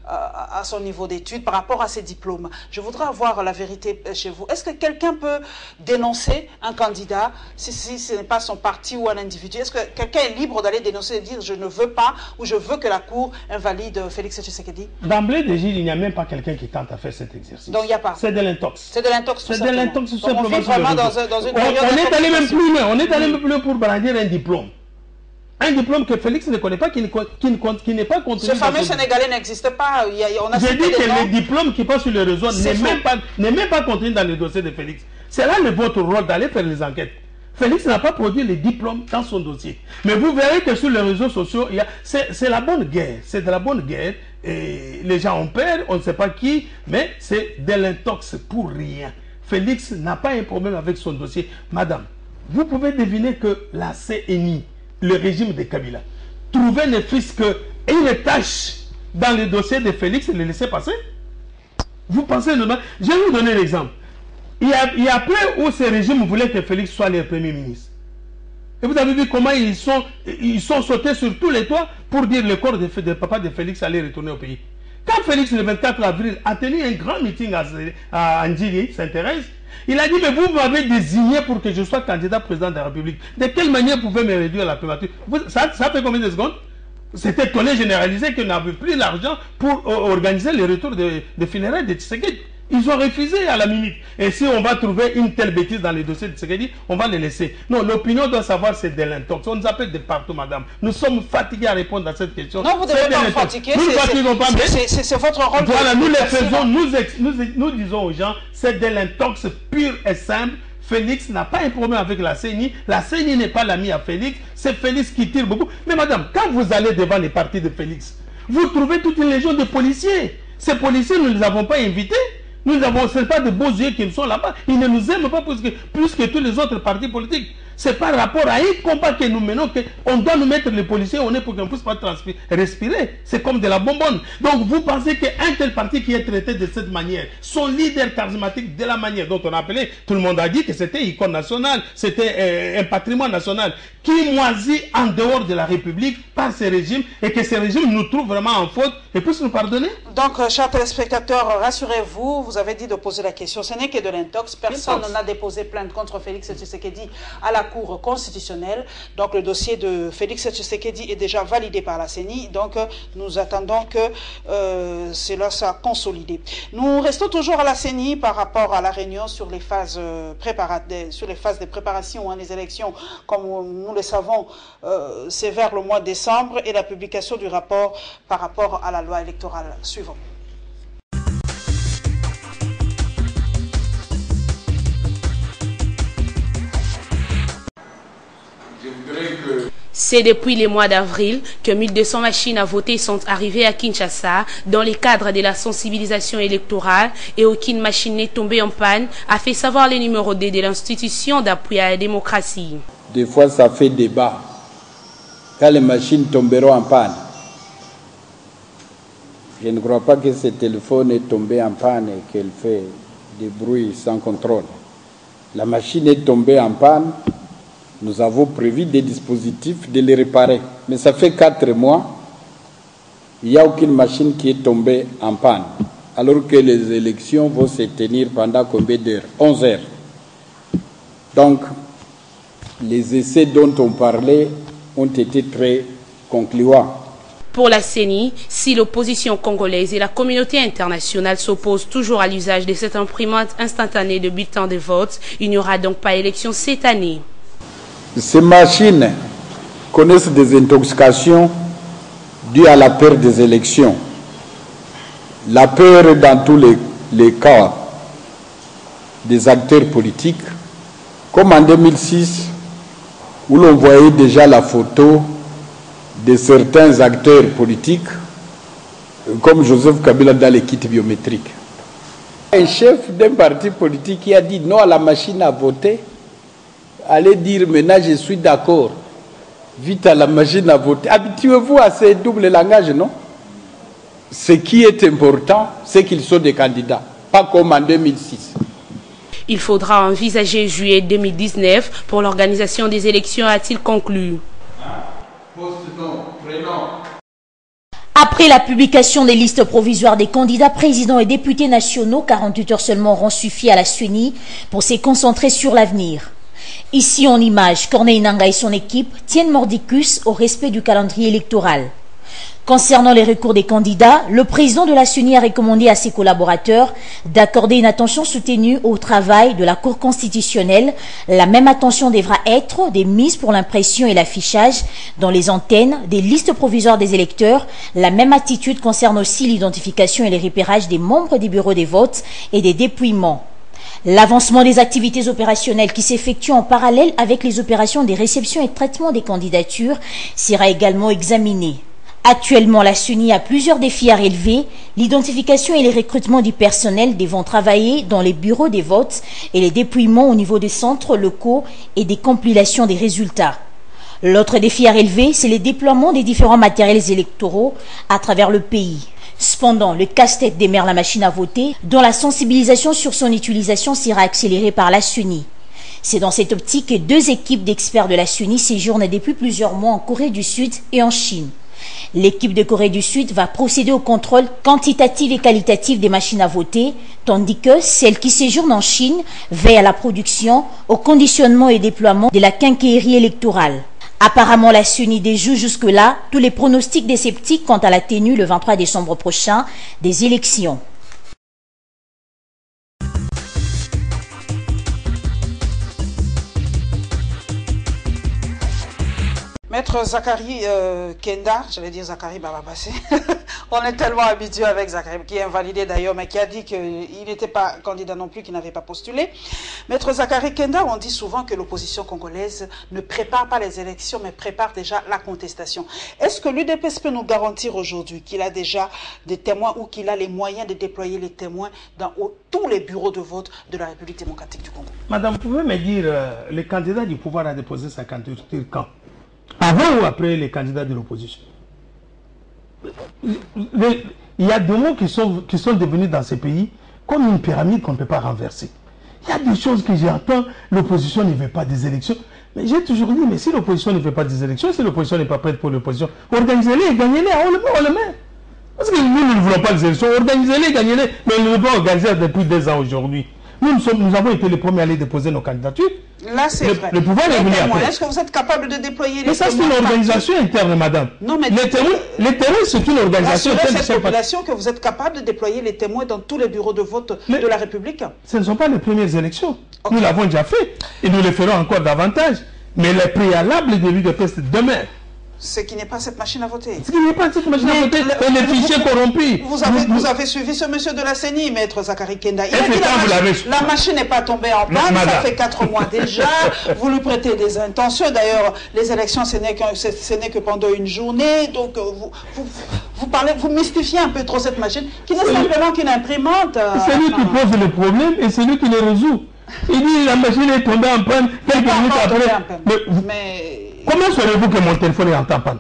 à son niveau d'études, par rapport à ses diplômes. Je voudrais avoir la vérité chez vous. Est-ce que quelqu'un peut dénoncer un candidat si ce n'est pas son parti ou un individu? Est-ce que quelqu'un est libre d'aller dénoncer et dire je ne veux pas ou je veux que la Cour invalide Félix Tshisekedi? D'emblée de jure, il n'y a même pas quelqu'un qui tente à faire cet exercice. Donc il n'y a pas. C'est de l'intox. C'est de l'intox. C'est de l'intox tout simplement. On vit vraiment dans une période. On est allé même plus loin. On est allé même plus loin pour brandir un diplôme. Un diplôme que Félix ne connaît pas, qui n'est pas contenu. Ce fameux Sénégalais n'existe pas. J'ai dit que les diplômes qui passent sur le réseau n'est même pas contenu dans le dossier de Félix. C'est là votre rôle d'aller faire les enquêtes. Félix n'a pas produit les diplômes dans son dossier. Mais vous verrez que sur les réseaux sociaux, c'est la bonne guerre. C'est de la bonne guerre. Et les gens ont peur, on ne sait pas qui, mais c'est de l'intox pour rien. Félix n'a pas un problème avec son dossier. Madame, vous pouvez deviner que la CNI, le régime de Kabila, trouvait ne fût-ce qu'une tâche dans le dossier de Félix et le laisser passer? Vous pensez normal? Je vais vous donner l'exemple. Il y a peu où ce régime voulait que Félix soit le premier ministre. Et vous avez vu comment ils sont sautés sur tous les toits pour dire que le corps de papa de Félix allait retourner au pays. Quand Félix, le 24 avril, a tenu un grand meeting à Ndjili, Sainte-Thérèse, il a dit, mais vous m'avez désigné pour que je sois candidat président de la République. De quelle manière vous pouvez me réduire la primature? Ça fait combien de secondes? C'était tollé généralisé qu'on n'avait plus l'argent pour organiser le retour de funérailles de Tshisekedi. Ils ont refusé à la minute. Et si on va trouver une telle bêtise dans les dossiers de Tshisekedi, on va les laisser. Non, l'opinion doit savoir c'est de l'intox. On nous appelle de partout, madame. Nous sommes fatigués à répondre à cette question. Non, vous ne devez pas vous fatiguer. Nous ne fatiguons pas, mais c'est votre rôle. Voilà, nous les faisons, nous disons aux gens, c'est de l'intox pur et simple. Félix n'a pas un problème avec la CENI. La CENI n'est pas l'ami à Félix. C'est Félix qui tire beaucoup. Mais madame, quand vous allez devant les partis de Félix, vous trouvez toute une légion de policiers. Ces policiers, nous ne les avons pas invités. Nous n'avons, ce n'est pas de beaux yeux qui sont là-bas. Ils ne nous aiment pas plus que tous les autres partis politiques. C'est par rapport à un combat que nous menons qu'on doit nous mettre les policiers au nez pour qu'on ne puisse pas respirer. C'est comme de la bonbonne. Donc vous pensez qu'un tel parti qui est traité de cette manière, son leader charismatique de la manière dont on a appelé, tout le monde a dit que c'était icône nationale, c'était un patrimoine national, qui moisit en dehors de la République par ce régime et que ce régime nous trouve vraiment en faute et puisse nous pardonner? Donc, chers téléspectateurs, rassurez-vous, vous avez dit de poser la question. Ce n'est que de l'intox. Personne n'a déposé plainte contre Félix Tshisekedi à la Cour constitutionnelle. Donc le dossier de Félix Tshisekedi est déjà validé par la CENI. Donc nous attendons que cela soit consolidé. Nous restons toujours à la CENI par rapport à la réunion sur les phases de préparation des élections. Comme nous le savons, c'est vers le mois de décembre et la publication du rapport par rapport à la loi électorale. Suivant. C'est depuis le mois d'avril que 1200 machines à voter sont arrivées à Kinshasa dans le cadre de la sensibilisation électorale et aucune machine n'est tombée en panne, a fait savoir le numéro 2 de l'institution d'appui à la démocratie. Des fois, ça fait débat. Quand les machines tomberont en panne, je ne crois pas que ce téléphone est tombé en panne et qu'elle fait des bruits sans contrôle. La machine est tombée en panne. Nous avons prévu des dispositifs de les réparer. Mais ça fait 4 mois, il n'y a aucune machine qui est tombée en panne. Alors que les élections vont se tenir pendant combien d'heures? 11 heures. Donc, les essais dont on parlait ont été très concluants. Pour la CENI, si l'opposition congolaise et la communauté internationale s'opposent toujours à l'usage de cette imprimante instantanée de bulletins de vote, il n'y aura donc pas élection cette année. Ces machines connaissent des intoxications dues à la peur des élections. La peur dans tous les cas des acteurs politiques, comme en 2006, où l'on voyait déjà la photo de certains acteurs politiques, comme Joseph Kabila dans les kits biométriques. Un chef d'un parti politique qui a dit non à la machine à voter, allez dire maintenant je suis d'accord, vite à la machine à voter. Habituez-vous à ces doubles langages, non? Ce qui est important, c'est qu'ils sont des candidats, pas comme en 2006. Il faudra envisager juillet 2019 pour l'organisation des élections, a-t-il conclu. Poste-nom, prénom. Après Après la publication des listes provisoires des candidats présidents et députés nationaux, 48 heures seulement auront suffi à la CENI pour se concentrer sur l'avenir. Ici en image, Corneille Nangaa et son équipe tiennent mordicus au respect du calendrier électoral. Concernant les recours des candidats, le président de la CENI a recommandé à ses collaborateurs d'accorder une attention soutenue au travail de la Cour constitutionnelle. La même attention devra être mise pour l'impression et l'affichage dans les antennes des listes provisoires des électeurs. La même attitude concerne aussi l'identification et le repérage des membres des bureaux des votes et des dépouillements. L'avancement des activités opérationnelles qui s'effectuent en parallèle avec les opérations des réceptions et traitements des candidatures sera également examiné. Actuellement, la CENI a plusieurs défis à relever. L'identification et les recrutements du personnel devront travailler dans les bureaux des votes et les dépouillements au niveau des centres locaux et des compilations des résultats. L'autre défi à relever, c'est le déploiement des différents matériels électoraux à travers le pays. Cependant, le casse-tête demeure la machine à voter, dont la sensibilisation sur son utilisation sera accélérée par la CENI. C'est dans cette optique que 2 équipes d'experts de la CENI séjournent depuis plusieurs mois en Corée du Sud et en Chine. L'équipe de Corée du Sud va procéder au contrôle quantitatif et qualitatif des machines à voter, tandis que celle qui séjourne en Chine veille à la production, au conditionnement et déploiement de la quincaillerie électorale. Apparemment, la CENI déjoue jusque-là tous les pronostics des sceptiques quant à la tenue le 23 décembre prochain des élections. Maître Zachary Kenda, j'allais dire Zachary Bababassé, on est tellement habitué avec Zachary, qui est invalidé d'ailleurs, mais qui a dit qu'il n'était pas candidat non plus, qu'il n'avait pas postulé. Maître Zachary Kenda, on dit souvent que l'opposition congolaise ne prépare pas les élections, mais prépare déjà la contestation. Est-ce que l'UDPS peut nous garantir aujourd'hui qu'il a déjà des témoins ou qu'il a les moyens de déployer les témoins dans tous les bureaux de vote de la République démocratique du Congo? Madame, vous pouvez me dire, le candidat du pouvoir a déposé sa candidature quand? Avant ou après les candidats de l'opposition? Il y a des mots qui sont devenus dans ces pays comme une pyramide qu'on ne peut pas renverser. Il y a des choses que j'entends, l'opposition ne veut pas des élections. Mais j'ai toujours dit, mais si l'opposition ne veut pas des élections, si l'opposition n'est pas prête pour l'opposition, organisez-les et gagnez-les, on le met. Parce que nous ne voulons pas des élections, organisez-les, gagnez-les, mais ils ne pas organiser depuis 2 ans aujourd'hui. Nous avons été les premiers à aller déposer nos candidatures. Là, c'est vrai. Le pouvoir est venu après. Est-ce que vous êtes capable de déployer les témoins? Mais ça, c'est une organisation interne, madame. Non, mais les témoins, c'est une organisation interne. Cette population que vous êtes capable de déployer les témoins dans tous les bureaux de vote de la République? Ce ne sont pas les premières élections. Okay. Nous l'avons déjà fait. Et nous le ferons encore davantage. Mais les préalables de l'UDPS demain. Ce qui n'est pas cette machine à voter. Ce qui n'est pas cette machine à voter. Et les fichiers corrompus. Vous avez suivi ce monsieur de la CENI, maître Zachary Kenda. Il a dit la machine n'est pas tombée en panne, ça fait 4 mois déjà. Vous lui prêtez des intentions. D'ailleurs, les élections, ce n'est que pendant une journée. Donc, vous mystifiez un peu trop cette machine, qui n'est simplement qu'une imprimante. C'est lui qui pose le problème et c'est lui qui le résout. Il dit la machine est tombée en panne quelques minutes après. Mais comment saurez-vous que mon téléphone est en panne?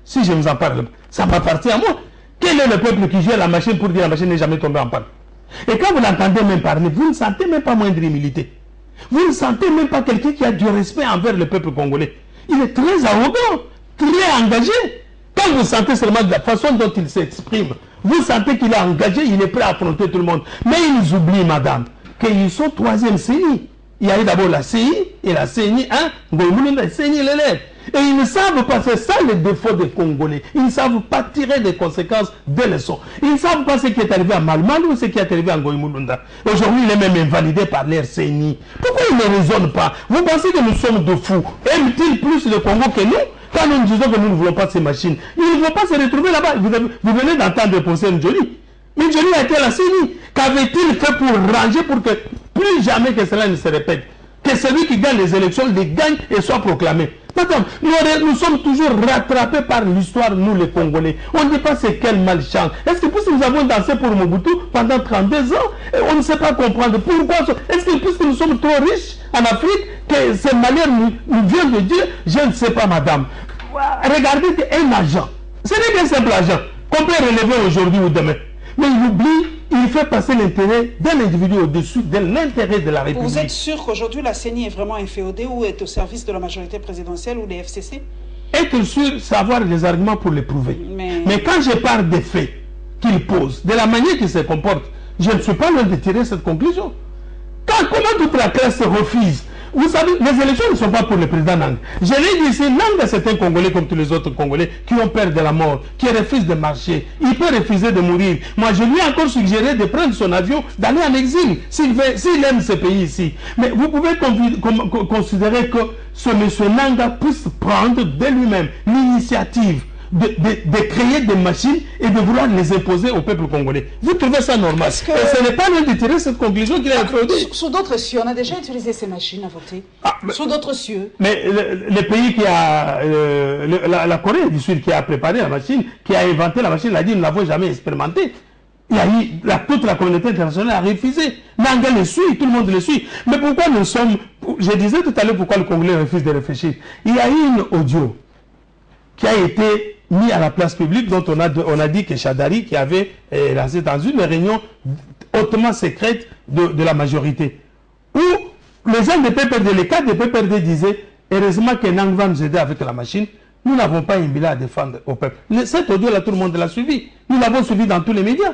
Si je vous en parle, ça m'appartient à moi. Quel est le peuple qui gère la machine pour dire que la machine n'est jamais tombée en panne? Et quand vous l'entendez même parler, vous ne sentez même pas moindre humilité. Vous ne sentez même pas quelqu'un qui a du respect envers le peuple congolais. Il est très arrogant, très engagé. Quand vous sentez seulement de la façon dont il s'exprime, vous sentez qu'il est engagé, il est prêt à affronter tout le monde. Mais ils oublient, madame, qu'ils sont 3e CENI. Il y a eu d'abord la CI et la CENI 1, la CENI l'élève. Et ils ne savent pas, c'est ça le défaut des Congolais. Ils ne savent pas tirer des conséquences des leçons. Ils ne savent pas ce qui est arrivé à Malmal ou ce qui est arrivé à Ngoïmoulunda. Aujourd'hui, il est même invalidé par l'air CENI. Pourquoi ils ne raisonnent pas? Vous pensez que nous sommes de fous? Aiment-ils plus le Congo que nous? Quand nous disons que nous ne voulons pas ces machines, ils ne vont pas se retrouver là-bas. Vous venez d'entendre le procès Ndjoli. Mais Ndjoli a été à la CENI. Qu'avait-il fait pour ranger pour que plus jamais que cela ne se répète? Que celui qui gagne les élections les gagne et soit proclamé. Madame, nous sommes toujours rattrapés par l'histoire, nous les Congolais. On ne dit pas c'est quel malchance. Est-ce que puisque nous avons dansé pour Mobutu pendant 32 ans, on ne sait pas comprendre pourquoi? Est-ce que puisque nous sommes trop riches en Afrique, que ces malheurs nous viennent de Dieu? Je ne sais pas, madame. Regardez qu'un agent, ce n'est qu'un simple agent qu'on peut relever aujourd'hui ou demain. Mais il oublie, il fait passer l'intérêt d'un individu au-dessus de l'intérêt de la République. Vous êtes sûr qu'aujourd'hui la CENI est vraiment inféodée ou est au service de la majorité présidentielle ou des FCC? être sûr, c'est avoir les arguments pour les prouver. Mais quand je parle des faits qu'il pose, de la manière qu'il se comporte, je ne suis pas loin de tirer cette conclusion. Comment toute la classe se refuse? Vous savez, les élections ne sont pas pour le président Nanga. Je l'ai dit ici, Nanga c'est un Congolais comme tous les autres Congolais qui ont peur de la mort, qui refusent de marcher. Il peut refuser de mourir. Moi, je lui ai encore suggéré de prendre son avion, d'aller en exil, s'il aime ce pays ici. Mais vous pouvez considérer que ce monsieur Nanga puisse prendre de lui-même l'initiative de créer des machines et de vouloir les imposer au peuple congolais. Vous trouvez ça normal? Et ce n'est pas loin de tirer cette conclusion qu'il a introduite. Sous d'autres cieux, on a déjà utilisé ces machines à voter. Sous d'autres cieux. Mais le pays qui a... la Corée du Sud qui a préparé la machine, qui a inventé la machine, l'a dit, nous ne l'avons jamais expérimenté. Il y a eu, toute la communauté internationale a refusé. Nanga le suit, tout le monde le suit. Mais pourquoi nous sommes... Je disais tout à l'heure pourquoi le Congolais refuse de réfléchir. Il y a eu une audio qui a été mis à la place publique, dont on a dit que Chadari, qui avait lancé dans une réunion hautement secrète de la majorité, où les gens de PPRD, les cadres de PPRD disaient, heureusement que Nang va nous aider avec la machine, nous n'avons pas un bilan à défendre au peuple. Cet audio-là, tout le monde l'a suivi. Nous l'avons suivi dans tous les médias.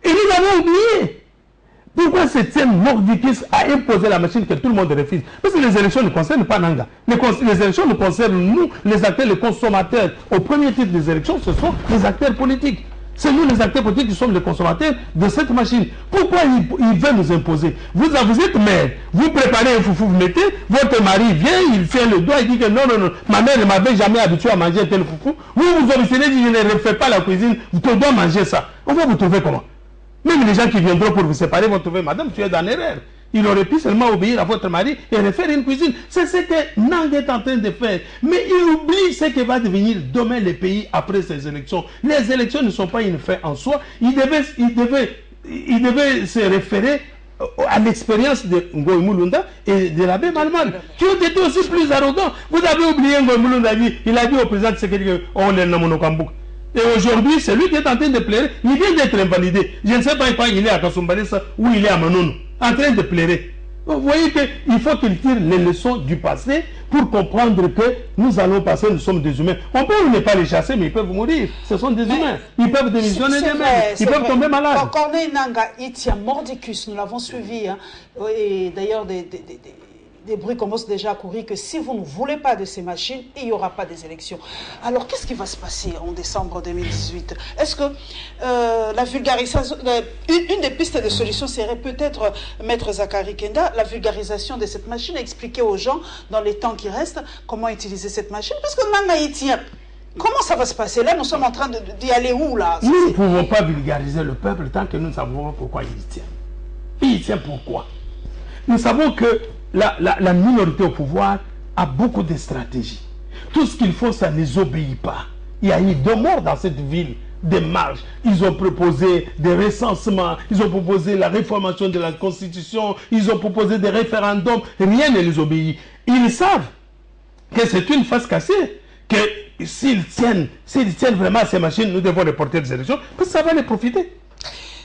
Et nous l'avons oublié. Pourquoi cette scène mordicus a imposé la machine que tout le monde refuse? Parce que les élections ne concernent pas Nanga. Les élections nous concernent nous, les acteurs, les consommateurs. Au premier titre des élections, ce sont les acteurs politiques. C'est nous les acteurs politiques qui sommes les consommateurs de cette machine. Pourquoi il veut nous imposer? Vous êtes mère, vous préparez un foufou, vous mettez, votre mari vient, il fait le doigt, il dit que non, ma mère ne m'avait jamais habitué à manger tel foufou. Vous vous obstinez, dit je ne refais pas la cuisine, tu dois manger ça. On va vous trouver comment? Même les gens qui viendront pour vous séparer vont trouver, madame, tu es dans l'erreur. Il aurait pu seulement obéir à votre mari et refaire une cuisine. C'est ce que Nang est en train de faire. Mais il oublie ce que va devenir demain le pays après ces élections. Les élections ne sont pas une fin en soi. Il devait se référer à l'expérience de Ngoï Mulunda et de l'abbé Malmal, qui ont été aussi plus arrogants. Vous avez oublié Ngoï Mulunda, il a dit au président de sécurité qu'on est dans Kambuk. Et aujourd'hui, c'est lui qui est en train de pleurer. Il vient d'être invalidé. Je ne sais pas quand il est à Kasumbalesa ou il est à Manono, en train de pleurer. Vous voyez qu'il faut qu'il tire les leçons du passé pour comprendre que nous allons passer, nous sommes des humains. On peut ne pas les chasser, mais ils peuvent mourir. Ce sont des humains. Ils peuvent démissionner d'eux-mêmes. Ils peuvent tomber malades. Corneille Nanga, il tient mordicus, nous l'avons suivi. Hein. Et d'ailleurs, des bruits commencent déjà à courir que si vous ne voulez pas de ces machines, il n'y aura pas des élections. Alors, qu'est-ce qui va se passer en décembre 2018? Est-ce que la vulgarisation, une des pistes de solution serait peut-être, Maître Zakari Kenda, la vulgarisation de cette machine, expliquer aux gens, dans les temps qui restent, comment utiliser cette machine? Parce que Nanga y tient. Comment ça va se passer? Là, nous sommes en train d'y aller où, là? Nous ne pouvons pas vulgariser le peuple tant que nous ne savons pas pourquoi il y tient. Il y tient pourquoi? Nous savons que la minorité au pouvoir a beaucoup de stratégies. Tout ce qu'il faut, ça ne les obéit pas. Il y a eu 2 morts dans cette ville, des marches. Ils ont proposé des recensements, ils ont proposé la réformation de la Constitution, ils ont proposé des référendums. Rien ne les obéit. Ils savent que c'est une face cassée, que s'ils tiennent vraiment à ces machines, nous devons reporter des élections, parce que ça va les profiter.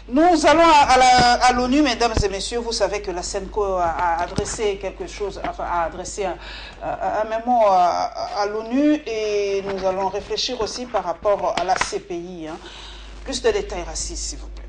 Nous allons à l'ONU, mesdames et messieurs. Vous savez que la SENCO a adressé quelque chose, enfin, a adressé un mémo à l'ONU et nous allons réfléchir aussi par rapport à la CPI. Hein. Plus de détails racistes, s'il vous plaît.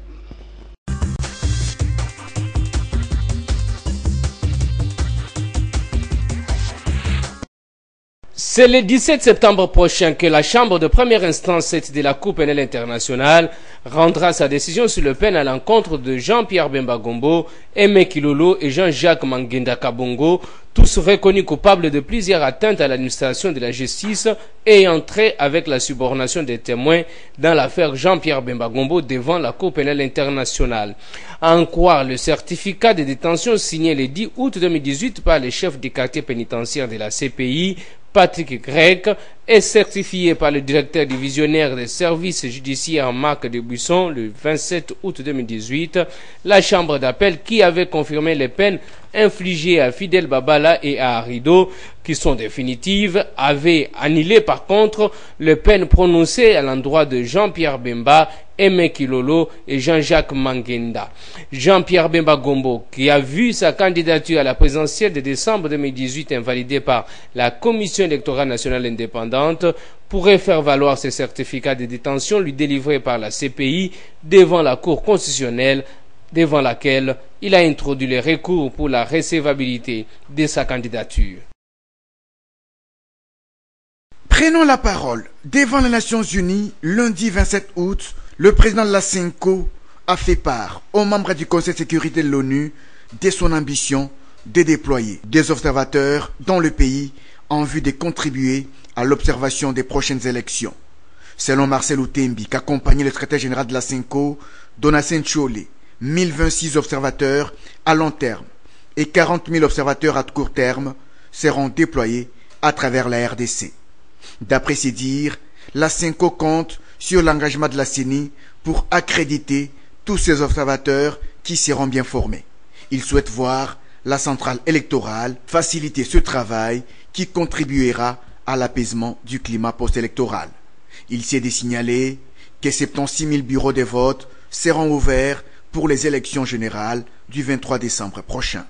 C'est le 17 septembre prochain que la Chambre de première instance de la Cour pénale internationale rendra sa décision sur le peine à l'encontre de Jean-Pierre Bemba Gombo, Aimé Kilolo et Jean-Jacques Mangenda Kabongo, tous reconnus coupables de plusieurs atteintes à l'administration de la justice et entrés avec la subornation des témoins dans l'affaire Jean-Pierre Bemba Gombo devant la Cour pénale internationale. À en croire le certificat de détention signé le 10 août 2018 par le chef du quartier pénitentiaire de la CPI, Patrick Grec, est certifié par le directeur divisionnaire des services judiciaires Marc de Buisson le 27 août 2018. La chambre d'appel qui avait confirmé les peines infligées à Fidel Babala et à Arido, qui sont définitives, avait annulé par contre les peines prononcées à l'endroit de Jean-Pierre Bemba, Aimé Kilolo et Jean-Jacques Mangenda. Jean-Pierre Bemba Gombo, qui a vu sa candidature à la présidentielle de décembre 2018 invalidée par la Commission électorale nationale indépendante, pourrait faire valoir ses certificats de détention lui délivrés par la CPI devant la Cour constitutionnelle, devant laquelle il a introduit les recours pour la recevabilité de sa candidature. Prenons la parole. Devant les Nations Unies, lundi 27 août, le président de la CENCO a fait part aux membres du Conseil de sécurité de l'ONU de son ambition de déployer des observateurs dans le pays en vue de contribuer à l'observation des prochaines élections. Selon Marcel Outembi, qu'accompagnait le secrétaire général de la CENCO, Donatien Tchole, 1026 observateurs à long terme et 40 000 observateurs à court terme seront déployés à travers la RDC. D'après ses dires, la CENCO compte sur l'engagement de la CENI pour accréditer tous ces observateurs qui seront bien formés. Il souhaite voir la centrale électorale faciliter ce travail qui contribuera à l'apaisement du climat post-électoral. Il s'est de signaler que 76 000 bureaux de vote seront ouverts pour les élections générales du 23 décembre prochain.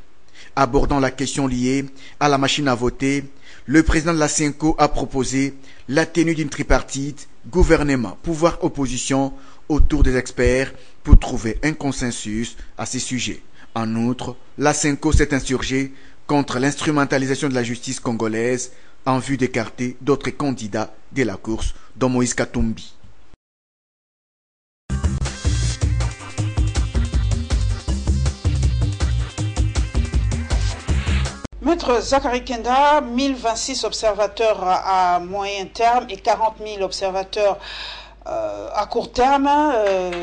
Abordant la question liée à la machine à voter, le président de la CENCO a proposé la tenue d'une tripartite gouvernement, pouvoir, opposition autour des experts pour trouver un consensus à ces sujets. En outre, la CENCO s'est insurgée contre l'instrumentalisation de la justice congolaise en vue d'écarter d'autres candidats de la course, dont Moïse Katumbi. Maître Zachary Kenda, 1026 observateurs à moyen terme et 40 000 observateurs à court terme.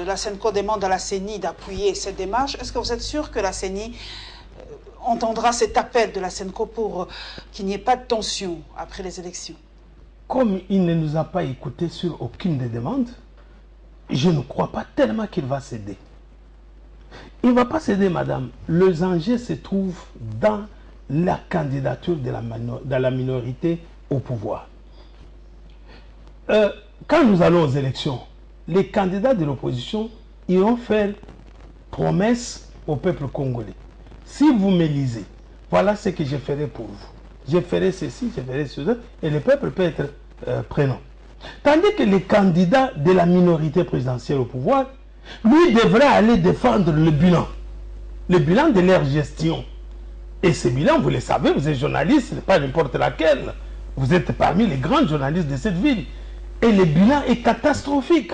La CENCO demande à la CENI d'appuyer cette démarche. Est-ce que vous êtes sûr que la CENI entendra cet appel de la CENCO pour qu'il n'y ait pas de tension après les élections? Comme il ne nous a pas écoutés sur aucune des demandes, je ne crois pas tellement qu'il va céder. Il ne va pas céder, madame. Les enjeux se trouvent dans la candidature de la minorité au pouvoir. Quand nous allons aux élections, les candidats de l'opposition iront faire promesse au peuple congolais. Si vous me lisez, voilà ce que je ferai pour vous. Je ferai ceci, je ferai ceci, et le peuple peut être prenant. Tandis que les candidats de la minorité présidentielle au pouvoir, lui devrait aller défendre le bilan de leur gestion. Et ce bilan, vous le savez, vous êtes journaliste, pas n'importe laquelle. Vous êtes parmi les grands journalistes de cette ville. Et le bilan est catastrophique.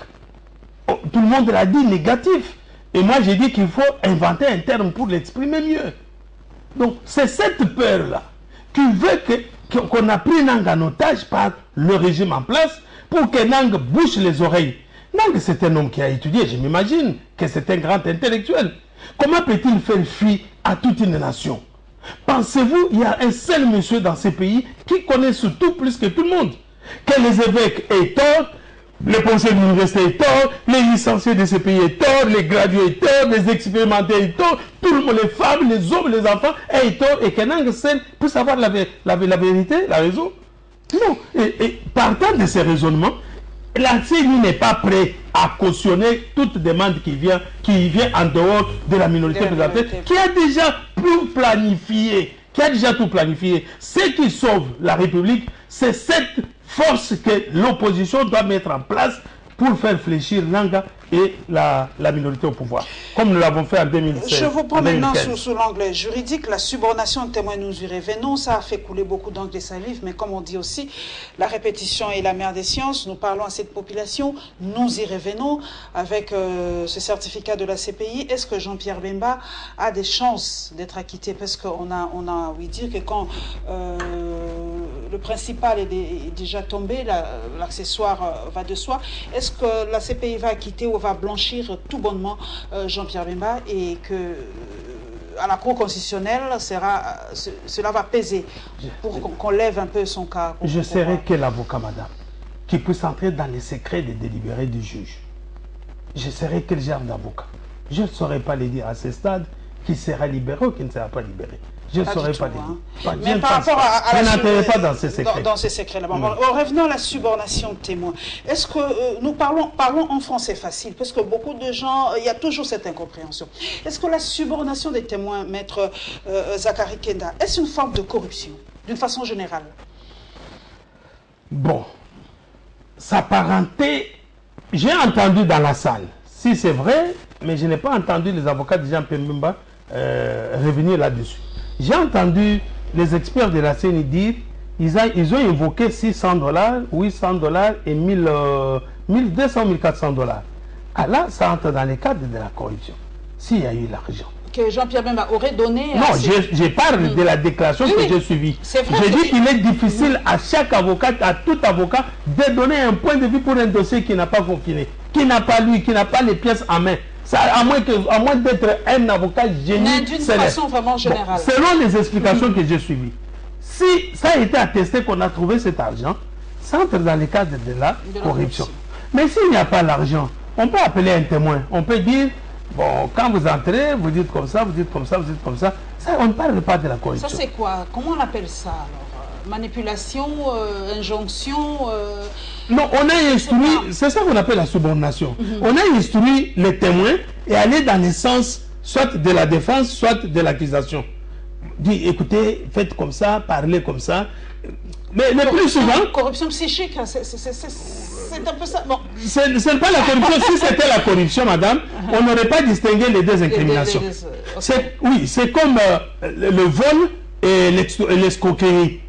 Tout le monde l'a dit, négatif. Et moi, j'ai dit qu'il faut inventer un terme pour l'exprimer mieux. Donc, c'est cette peur-là qui veut qu'on a pris Nang en otage par le régime en place pour que Nang bouche les oreilles. Nang, c'est un homme qui a étudié, je m'imagine que c'est un grand intellectuel. Comment peut-il faire fi à toute une nation? Pensez-vous, il y a un seul monsieur dans ce pays qui connaît surtout plus que tout le monde? Que les évêques aient tort, le conseil de l'université est tort, les licenciés de ce pays est tort, les gradués est tort, les expérimentés est tort, tout le monde, les femmes, les hommes, les enfants est tort, et que Nang Sen peut savoir la vérité, la raison? Non. Et partant de ces raisonnements, la CENI n'est pas prête à cautionner toute demande qui vient en dehors de la minorité présidentielle, qui a déjà tout planifié. Ce qui sauve la République, c'est cette force que l'opposition doit mettre en place pour faire fléchir Nanga et la minorité au pouvoir, comme nous l'avons fait en 2016. Je vous prends maintenant sous l'angle juridique, la subornation de témoins nous y revenons, ça a fait couler beaucoup d'encre de salive, mais comme on dit aussi, la répétition est la mère des sciences, nous parlons à cette population, nous y revenons avec ce certificat de la CPI. Est-ce que Jean-Pierre Bemba a des chances d'être acquitté? Parce qu'on a ouï dire que quand le principal est déjà tombé, l'accessoire va de soi. Est-ce que la CPI va acquitter ou va blanchir tout bonnement Jean-Pierre Bemba et que à la Cour constitutionnelle, cela va peser pour qu'on lève un peu son cas? Je serai quel avocat, madame, qui puisse entrer dans les secrets des délibérés du juge? Je serai quel genre d'avocat? Je ne saurais pas le dire à ce stade qui sera libéré ou qui ne sera pas libéré. Je ne saurais pas dire. Mais par rapport à je n'entrerai pas dans ces secrets. Dans ces secrets-là. Bon, revenons à la subornation de témoins. Est-ce que nous parlons en français facile, parce que beaucoup de gens, il y a toujours cette incompréhension. Est-ce que la subornation des témoins, maître Zachary Kenda, est-ce une forme de corruption, d'une façon générale? Bon, s'apparenter, j'ai entendu dans la salle, si c'est vrai, mais je n'ai pas entendu les avocats de Jean-Pierre Bemba revenir là-dessus. J'ai entendu les experts de la CENI dire ils ont évoqué $600, $800 et 1200, $1400. Ah là, ça entre dans les cadres de la corruption. S'il y a eu l'argent. Que Jean-Pierre Bemba aurait donné... Non, je parle de la déclaration que j'ai suivie. Je dis qu'il est difficile à chaque avocat, à tout avocat, de donner un point de vue pour un dossier qui n'a pas confiné, qui n'a pas lu, qui n'a pas les pièces en main. Ça, à moins d'être un avocat génie. D'une façon vraiment générale. Bon, selon les explications que j'ai suivies, si ça a été attesté qu'on a trouvé cet argent, ça entre dans le cadre de la corruption. Mais s'il n'y a pas l'argent, on peut appeler un témoin. On peut dire, bon, quand vous entrez, vous dites comme ça, vous dites comme ça, vous dites comme ça. Ça, on ne parle pas de la corruption. Ça, c'est quoi? Comment on appelle ça alors? Manipulation, injonction Non, on a instruit, c'est ça qu'on appelle la subordination. On a instruit les témoins et aller dans le sens soit de la défense, soit de l'accusation. Dit, écoutez, faites comme ça, parlez comme ça. Mais le plus souvent... Corruption psychique, c'est un peu ça. Bon. Ce n'est pas la corruption. Si c'était la corruption, madame, on n'aurait pas distingué les deux incriminations. Oui, c'est comme le vol et l'escroquerie.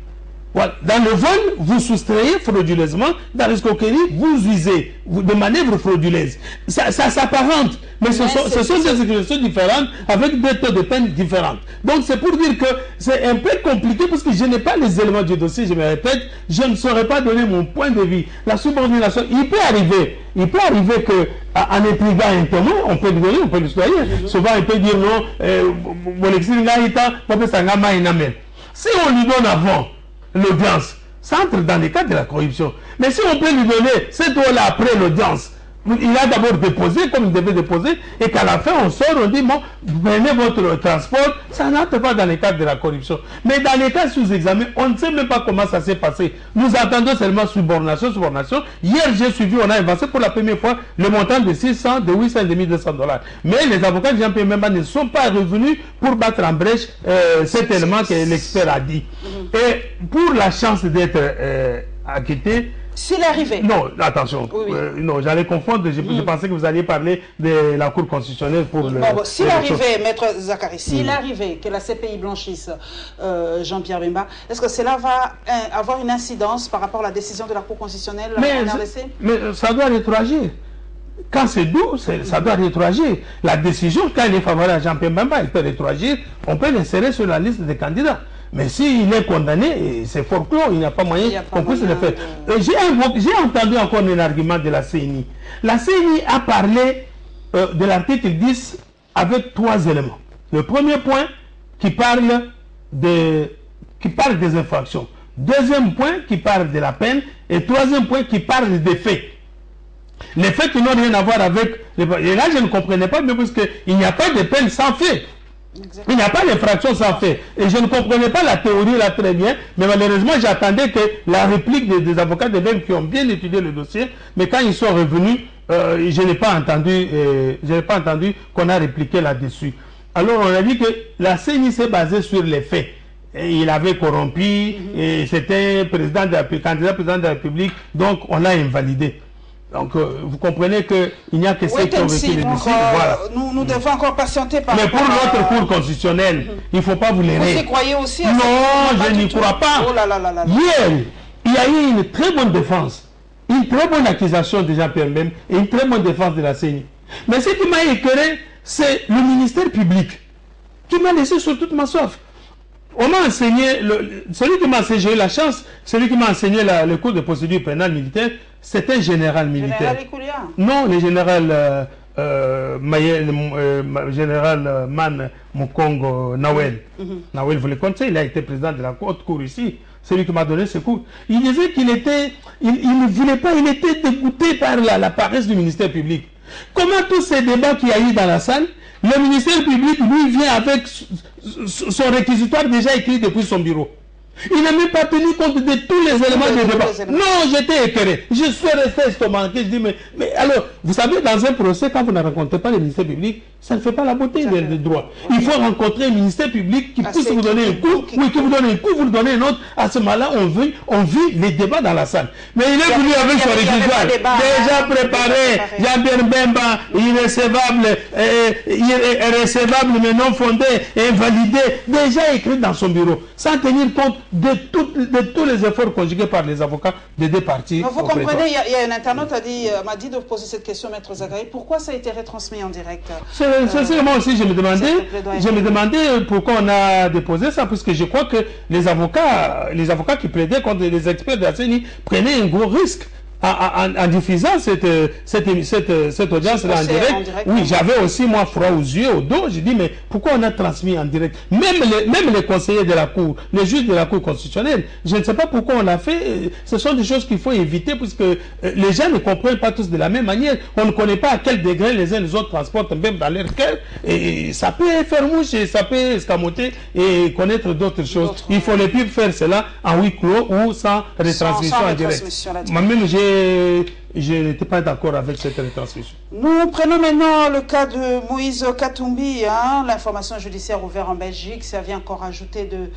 Voilà. Dans le vol, vous soustrayez frauduleusement. Dans l'escroquerie, vous usez de manœuvres frauduleuses. Ça s'apparente. Mais ce sont des accusations différentes avec des taux de peine différents. Donc c'est pour dire que c'est un peu compliqué parce que je n'ai pas les éléments du dossier, je me répète, je ne saurais pas donner mon point de vue. La subordination, il peut arriver que en intriguant un témoin, on peut le donner, on peut le soigner. Souvent il peut dire non, si on lui donne avant l'audience, ça entre dans les cas de la corruption. Mais si on peut lui donner cette eau-là après l'audience, il a d'abord déposé comme il devait déposer, et qu'à la fin on sort, on dit bon, prenez votre transport, ça n'entre pas dans les cadres de la corruption. Mais dans les cas sous examen, on ne sait même pas comment ça s'est passé. Nous attendons seulement subordination. Hier j'ai suivi, on a avancé pour la première fois le montant de 600, de 800 et de $1200. Mais les avocats de Jean-Pierre Bemba ne sont pas revenus pour battre en brèche cet élément que l'expert a dit. Et pour la chance d'être acquitté, s'il arrivait. Non, attention. Non, j'allais confondre. Je pensais que vous alliez parler de la Cour constitutionnelle pour le... Bon, s'il arrivait, maître Zachary, s'il arrivait que la CPI blanchisse Jean-Pierre Bemba, est-ce que cela va avoir une incidence par rapport à la décision de la Cour constitutionnelle en RDC? Mais ça doit rétroagir. Quand c'est doux, ça doit rétroagir. La décision, quand elle est favorable à Jean-Pierre Bemba, elle peut rétroagir. On peut l'insérer sur la liste des candidats. Mais s'il est condamné, c'est fort clos, il n'y a pas moyen qu'on puisse le faire. J'ai entendu encore un argument de la CENI. La CENI a parlé de l'article 10 avec 3 éléments. Le premier point qui parle des infractions. Deuxième point qui parle de la peine. Et troisième point qui parle des faits. Les faits qui n'ont rien à voir avec... Et là, je ne comprenais pas, mais parce qu'il n'y a pas de peine sans fait. Il n'y a pas d'infraction sans fait. Et je ne comprenais pas la théorie là très bien, mais malheureusement j'attendais que la réplique des avocats de même qui ont bien étudié le dossier, mais quand ils sont revenus, je n'ai pas entendu qu'on a répliqué là-dessus. Alors on a dit que la CENI s'est basée sur les faits. Et il avait corrompu, et c'était candidat président de la République, donc on l'a invalidé. Donc, vous comprenez qu'il n'y a que ceux qui ont vécu les dossiers. Voilà. Nous devons encore patienter par Mais pour notre Cour constitutionnelle, il ne faut pas vous l'aider. Vous y croyez aussi? Non, je n'y crois pas. Oh là là là là. Hier, il y a eu une très bonne défense, une très bonne accusation de Jean-Pierre Bemba et une très bonne défense de la CENI. Mais ce qui m'a écœuré, c'est le ministère public qui m'a laissé sur toute ma soif. On m'a enseigné, celui qui m'a enseigné, j'ai eu la chance, celui qui m'a enseigné le cours de procédure pénale militaire, c'est un général militaire. Général Ikoulia? Non, le général Man Mukongo Nawel. Nawel, vous le connaissez, il a été président de la haute cour ici. C'est lui qui m'a donné ce cours. Il disait qu'il était, il ne voulait pas, il était dégoûté par la paresse du ministère public. Comment tous ces débats qu'il y a eu dans la salle, Le ministère public, lui, vient avec son réquisitoire déjà écrit depuis son bureau. Il n'a même pas tenu compte de tous les éléments de débat. Non, j'étais écœuré. Je suis resté estomaqué. Je dis, mais alors, vous savez, dans un procès, quand vous ne rencontrez pas le ministère public, ça ne fait pas la beauté des droits. Il faut rencontrer un ministère public qui puisse vous donner un coup, oui, qui vous donne un coup, vous lui donnez un autre. À ce moment-là, on vit les débats dans la salle. Mais il est venu avec son réquisitoire, déjà préparé, Jean-Pierre Bemba, irrécevable, mais non fondé, invalidé, déjà écrit dans son bureau, sans tenir compte de tous les efforts conjugués par les avocats des deux parties. Vous comprenez, il y a un internaute m'a dit de poser cette question, Maître Zagari, pourquoi ça a été retransmis en direct? Moi aussi, je me demandais pourquoi on a déposé ça, parce que je crois que les avocats qui plaidaient contre les experts de la CENI prenaient un gros risque en diffusant cette audience-là en direct. Oui, j'avais aussi, moi, froid aux yeux, au dos. J'ai dit, mais pourquoi on a transmis en direct? Même les conseillers de la Cour, les juges de la Cour constitutionnelle, je ne sais pas pourquoi on l'a fait. Ce sont des choses qu'il faut éviter, puisque les gens ne comprennent pas tous de la même manière. On ne connaît pas à quel degré les uns les autres transportent, même dans leur cœur. Et ça peut faire mouche, et ça peut escamoter et connaître d'autres choses. Il faut ne plus faire cela en huis clos ou sans retransmission en direct. Moi-même, je n'étais pas d'accord avec cette retransmission. Nous prenons maintenant le cas de Moïse Katumbi. L'information judiciaire ouverte en Belgique, ça vient encore ajouter de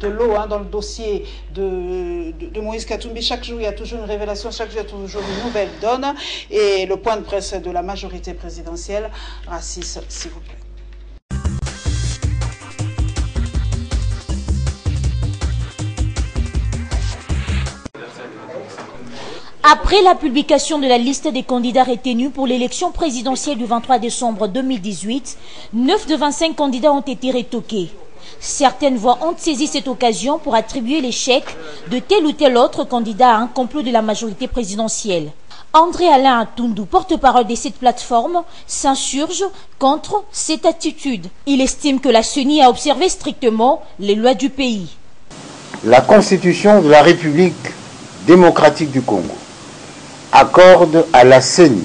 l'eau dans le dossier de Moïse Katumbi. Chaque jour, il y a toujours une révélation, chaque jour, il y a toujours une nouvelle donne. Et le point de presse de la majorité présidentielle. Rassis, s'il vous plaît. Après la publication de la liste des candidats retenus pour l'élection présidentielle du 23 décembre 2018, 9 de 25 candidats ont été retoqués. Certaines voix ont saisi cette occasion pour attribuer l'échec de tel ou tel autre candidat à un complot de la majorité présidentielle. André-Alain Atundu, porte-parole de cette plateforme, s'insurge contre cette attitude. Il estime que la CENI a observé strictement les lois du pays. La Constitution de la République démocratique du Congo accorde à la CENI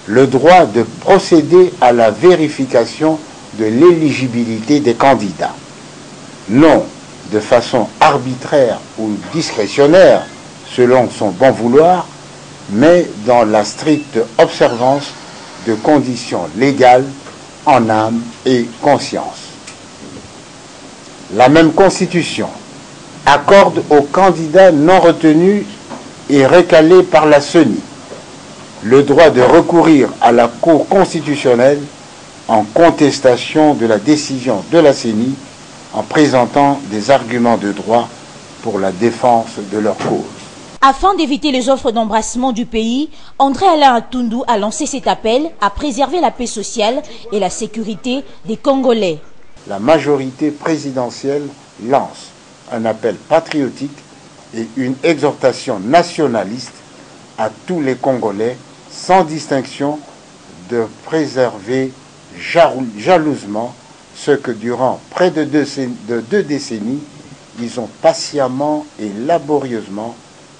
le droit de procéder à la vérification de l'éligibilité des candidats, non de façon arbitraire ou discrétionnaire selon son bon vouloir, mais dans la stricte observance de conditions légales en âme et conscience. La même Constitution accorde aux candidats non retenus et recalés par la CENI le droit de recourir à la Cour constitutionnelle en contestation de la décision de la CENI en présentant des arguments de droit pour la défense de leur cause. Afin d'éviter les offres d'embrassement du pays, André-Alain Atundu a lancé cet appel à préserver la paix sociale et la sécurité des Congolais. La majorité présidentielle lance un appel patriotique et une exhortation nationaliste à tous les Congolais, sans distinction, de préserver jalousement ce que durant près de deux décennies, ils ont patiemment et laborieusement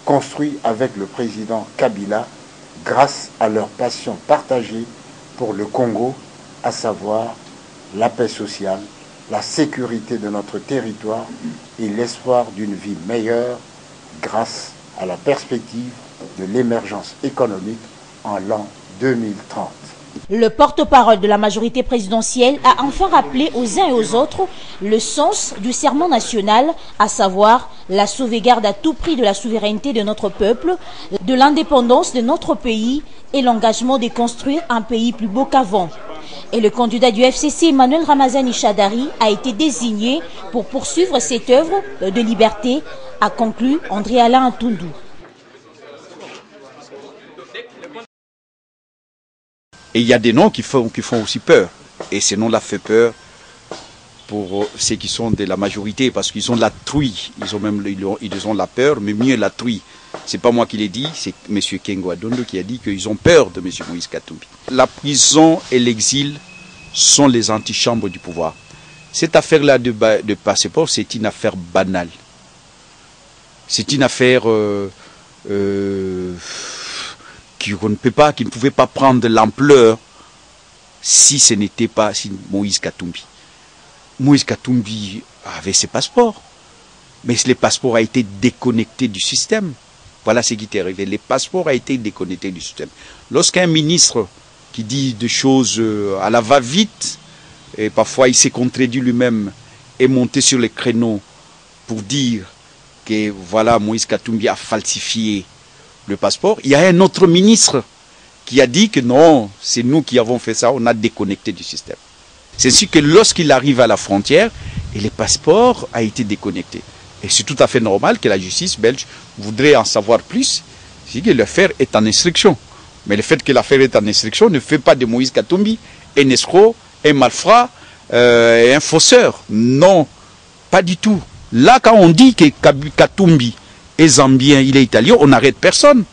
construit avec le président Kabila grâce à leur passion partagée pour le Congo, à savoir la paix sociale, la sécurité de notre territoire et l'espoir d'une vie meilleure grâce à la perspective de l'émergence économique en l'an 2030. Le porte-parole de la majorité présidentielle a enfin rappelé aux uns et aux autres le sens du serment national, à savoir la sauvegarde à tout prix de la souveraineté de notre peuple, de l'indépendance de notre pays et l'engagement de construire un pays plus beau qu'avant. Et le candidat du FCC, Emmanuel Ramazani Chadari, a été désigné pour poursuivre cette œuvre de liberté, a conclu André-Alain Atundu. Et il y a des noms qui font aussi peur. Et ces noms-là font peur pour ceux qui sont de la majorité, parce qu'ils ont la truie. Ils ont la peur, mais mieux la truie. C'est pas moi qui l'ai dit, c'est M. Kengo Adondo qui a dit qu'ils ont peur de M. Moïse Katumbi. La prison et l'exil sont les antichambres du pouvoir. Cette affaire-là de passeport, c'est une affaire banale. C'est une affaire qui ne pouvait pas prendre l'ampleur si ce n'était pas Moïse Katumbi. Moïse Katumbi avait ses passeports, mais le passeport a été déconnecté du système. Voilà ce qui est arrivé. Le passeport a été déconnecté du système. Lorsqu'un ministre qui dit des choses à la va-vite, et parfois il s'est contredit lui-même, est monté sur les créneaux pour dire que voilà, Moïse Katumbi a falsifié le passeport, il y a un autre ministre qui a dit que non, c'est nous qui avons fait ça, on a déconnecté du système. C'est ainsi que lorsqu'il arrive à la frontière, et le passeport a été déconnecté. Et c'est tout à fait normal que la justice belge voudrait en savoir plus, si que l'affaire est en instruction. Mais le fait que l'affaire est en instruction ne fait pas de Moïse Katumbi un escroc, un malfrat, un fausseur. Non, pas du tout. Là, quand on dit que Katumbi est zambien, il est italien, on n'arrête personne.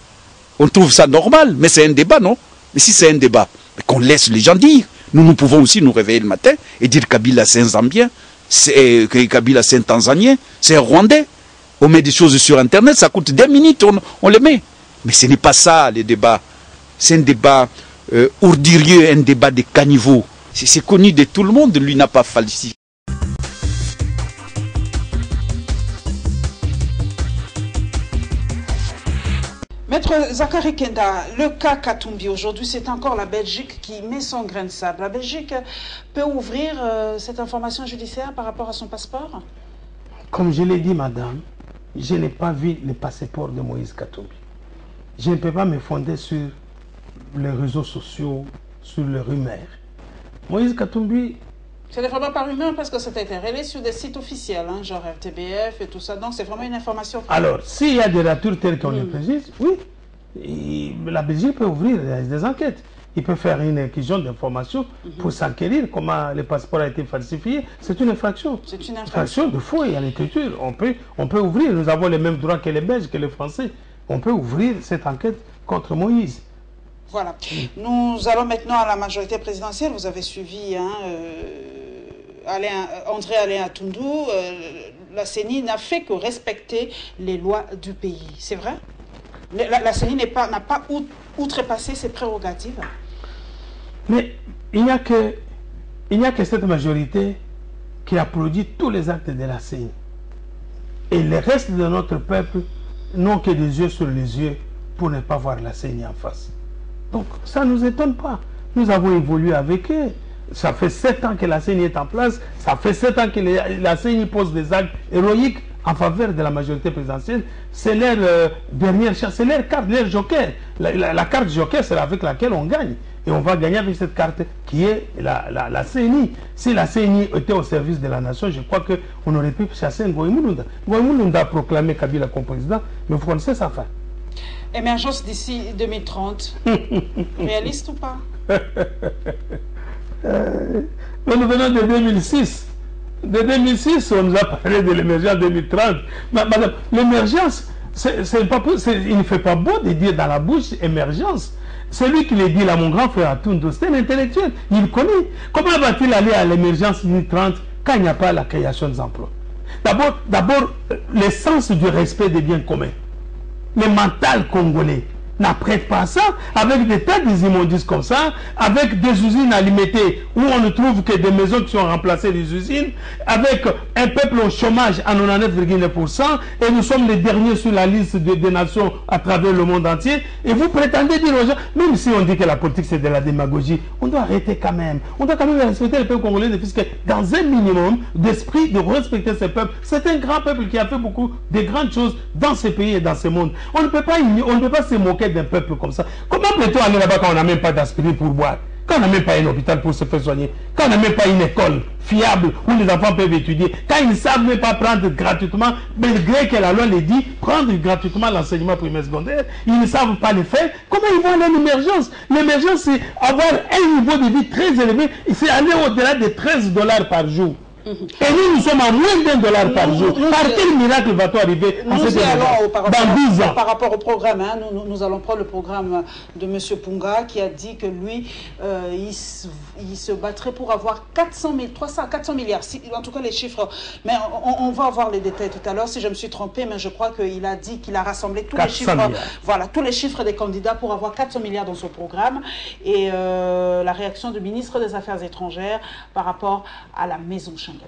On trouve ça normal, mais c'est un débat, non? Mais si c'est un débat, qu'on laisse les gens dire. Nous pouvons aussi nous réveiller le matin et dire Kabila c'est un Zambien, que Kabila c'est un Tanzanien, c'est un Rwandais. On met des choses sur Internet, ça coûte 2 minutes, on les met. Mais ce n'est pas ça, les débats. C'est un débat ordurieux, un débat de caniveau. C'est connu de tout le monde, lui n'a pas falsifié. Maître Zakari Kenda, le cas Katumbi, aujourd'hui, c'est encore la Belgique qui met son grain de sable. La Belgique peut ouvrir cette information judiciaire par rapport à son passeport? Comme je l'ai dit, madame, je n'ai pas vu le passeport de Moïse Katumbi. Je ne peux pas me fonder sur les réseaux sociaux, sur les rumeurs. Moïse Katumbi... Ce n'est vraiment pas rumeur parce que c'était relais sur des sites officiels, hein, genre RTBF et tout ça. Donc c'est vraiment une information. Alors, s'il y a des ratures telles qu'on le précise, oui, la Belgique peut ouvrir des enquêtes. Il peut faire une réquisition d'informations pour s'enquérir comment le passeport a été falsifié. C'est une infraction. C'est une infraction de fouille à l'écriture. On peut ouvrir. Nous avons les mêmes droits que les Belges, que les Français. On peut ouvrir cette enquête contre Moïse. Voilà. Nous allons maintenant à la majorité présidentielle. Vous avez suivi André Alain Atundu. La CENI n'a fait que respecter les lois du pays. C'est vrai? La CENI n'a pas outrepassé ses prérogatives. Mais il n'y a que cette majorité qui applaudit tous les actes de la CENI. Et le reste de notre peuple n'ont que des yeux sur les yeux pour ne pas voir la CENI en face. Donc ça ne nous étonne pas. Nous avons évolué avec eux. Ça fait 7 ans que la CENI est en place. Ça fait 7 ans que la CENI pose des actes héroïques en faveur de la majorité présidentielle. C'est leur dernière chance, c'est leur carte, leur joker. La carte joker, c'est avec laquelle on gagne. Et on va gagner avec cette carte qui est la CENI. Si la CENI était au service de la nation, je crois qu'on aurait pu chasser Ngoï Mulunda. Ngoï Mulunda a proclamé Kabila comme président, mais vous connaissez sa fin. Émergence d'ici 2030. Réaliste ou pas? Mais nous venons de 2006. De 2006, on nous a parlé de l'émergence 2030. Madame, l'émergence, il ne fait pas beau de dire dans la bouche émergence. C'est lui qui l'a dit là, mon grand frère Atundu, c'est un intellectuel, il connaît. Comment va-t-il aller à l'émergence 2030 quand il n'y a pas la création des emplois? D'abord, l'essence du respect des biens communs. Le mental congolais n'apprête pas ça, avec des tas d'immondices comme ça, avec des usines alimentées où on ne trouve que des maisons qui sont remplacées des usines, avec un peuple au chômage à 99,9%, et nous sommes les derniers sur la liste des nations à travers le monde entier, et vous prétendez dire aux gens, même si on dit que la politique c'est de la démagogie, on doit arrêter quand même. On doit quand même respecter le peuple congolais, puisque dans un minimum d'esprit de respecter ce peuple, c'est un grand peuple qui a fait beaucoup de grandes choses dans ce pays et dans ce monde. On ne peut pas se moquer d'un peuple comme ça. Comment peut-on aller là-bas quand on n'a même pas d'aspirine pour boire, quand on n'a même pas un hôpital pour se faire soigner, quand on n'a même pas une école fiable où les enfants peuvent étudier, quand ils ne savent même pas prendre gratuitement, malgré que la loi les dit, prendre gratuitement l'enseignement primaire secondaire, ils ne savent pas le faire, comment ils vont aller à l'émergence? L'émergence, c'est avoir un niveau de vie très élevé, c'est aller au-delà de $13 par jour. Et nous sommes à moins d'$1 par jour. Par quel miracle va-t-on arriver à cette dans 10 ans? Par rapport au programme, nous allons prendre le programme de M. Punga qui a dit que lui, il se battrait pour avoir 400 000, 300 à 400 milliards, en tout cas les chiffres, mais on va avoir les détails tout à l'heure si je me suis trompée, mais je crois qu'il a dit qu'il a rassemblé tous les chiffres, voilà, tous les chiffres des candidats pour avoir 400 milliards dans son programme, et la réaction du ministre des Affaires étrangères par rapport à la maison Schengen.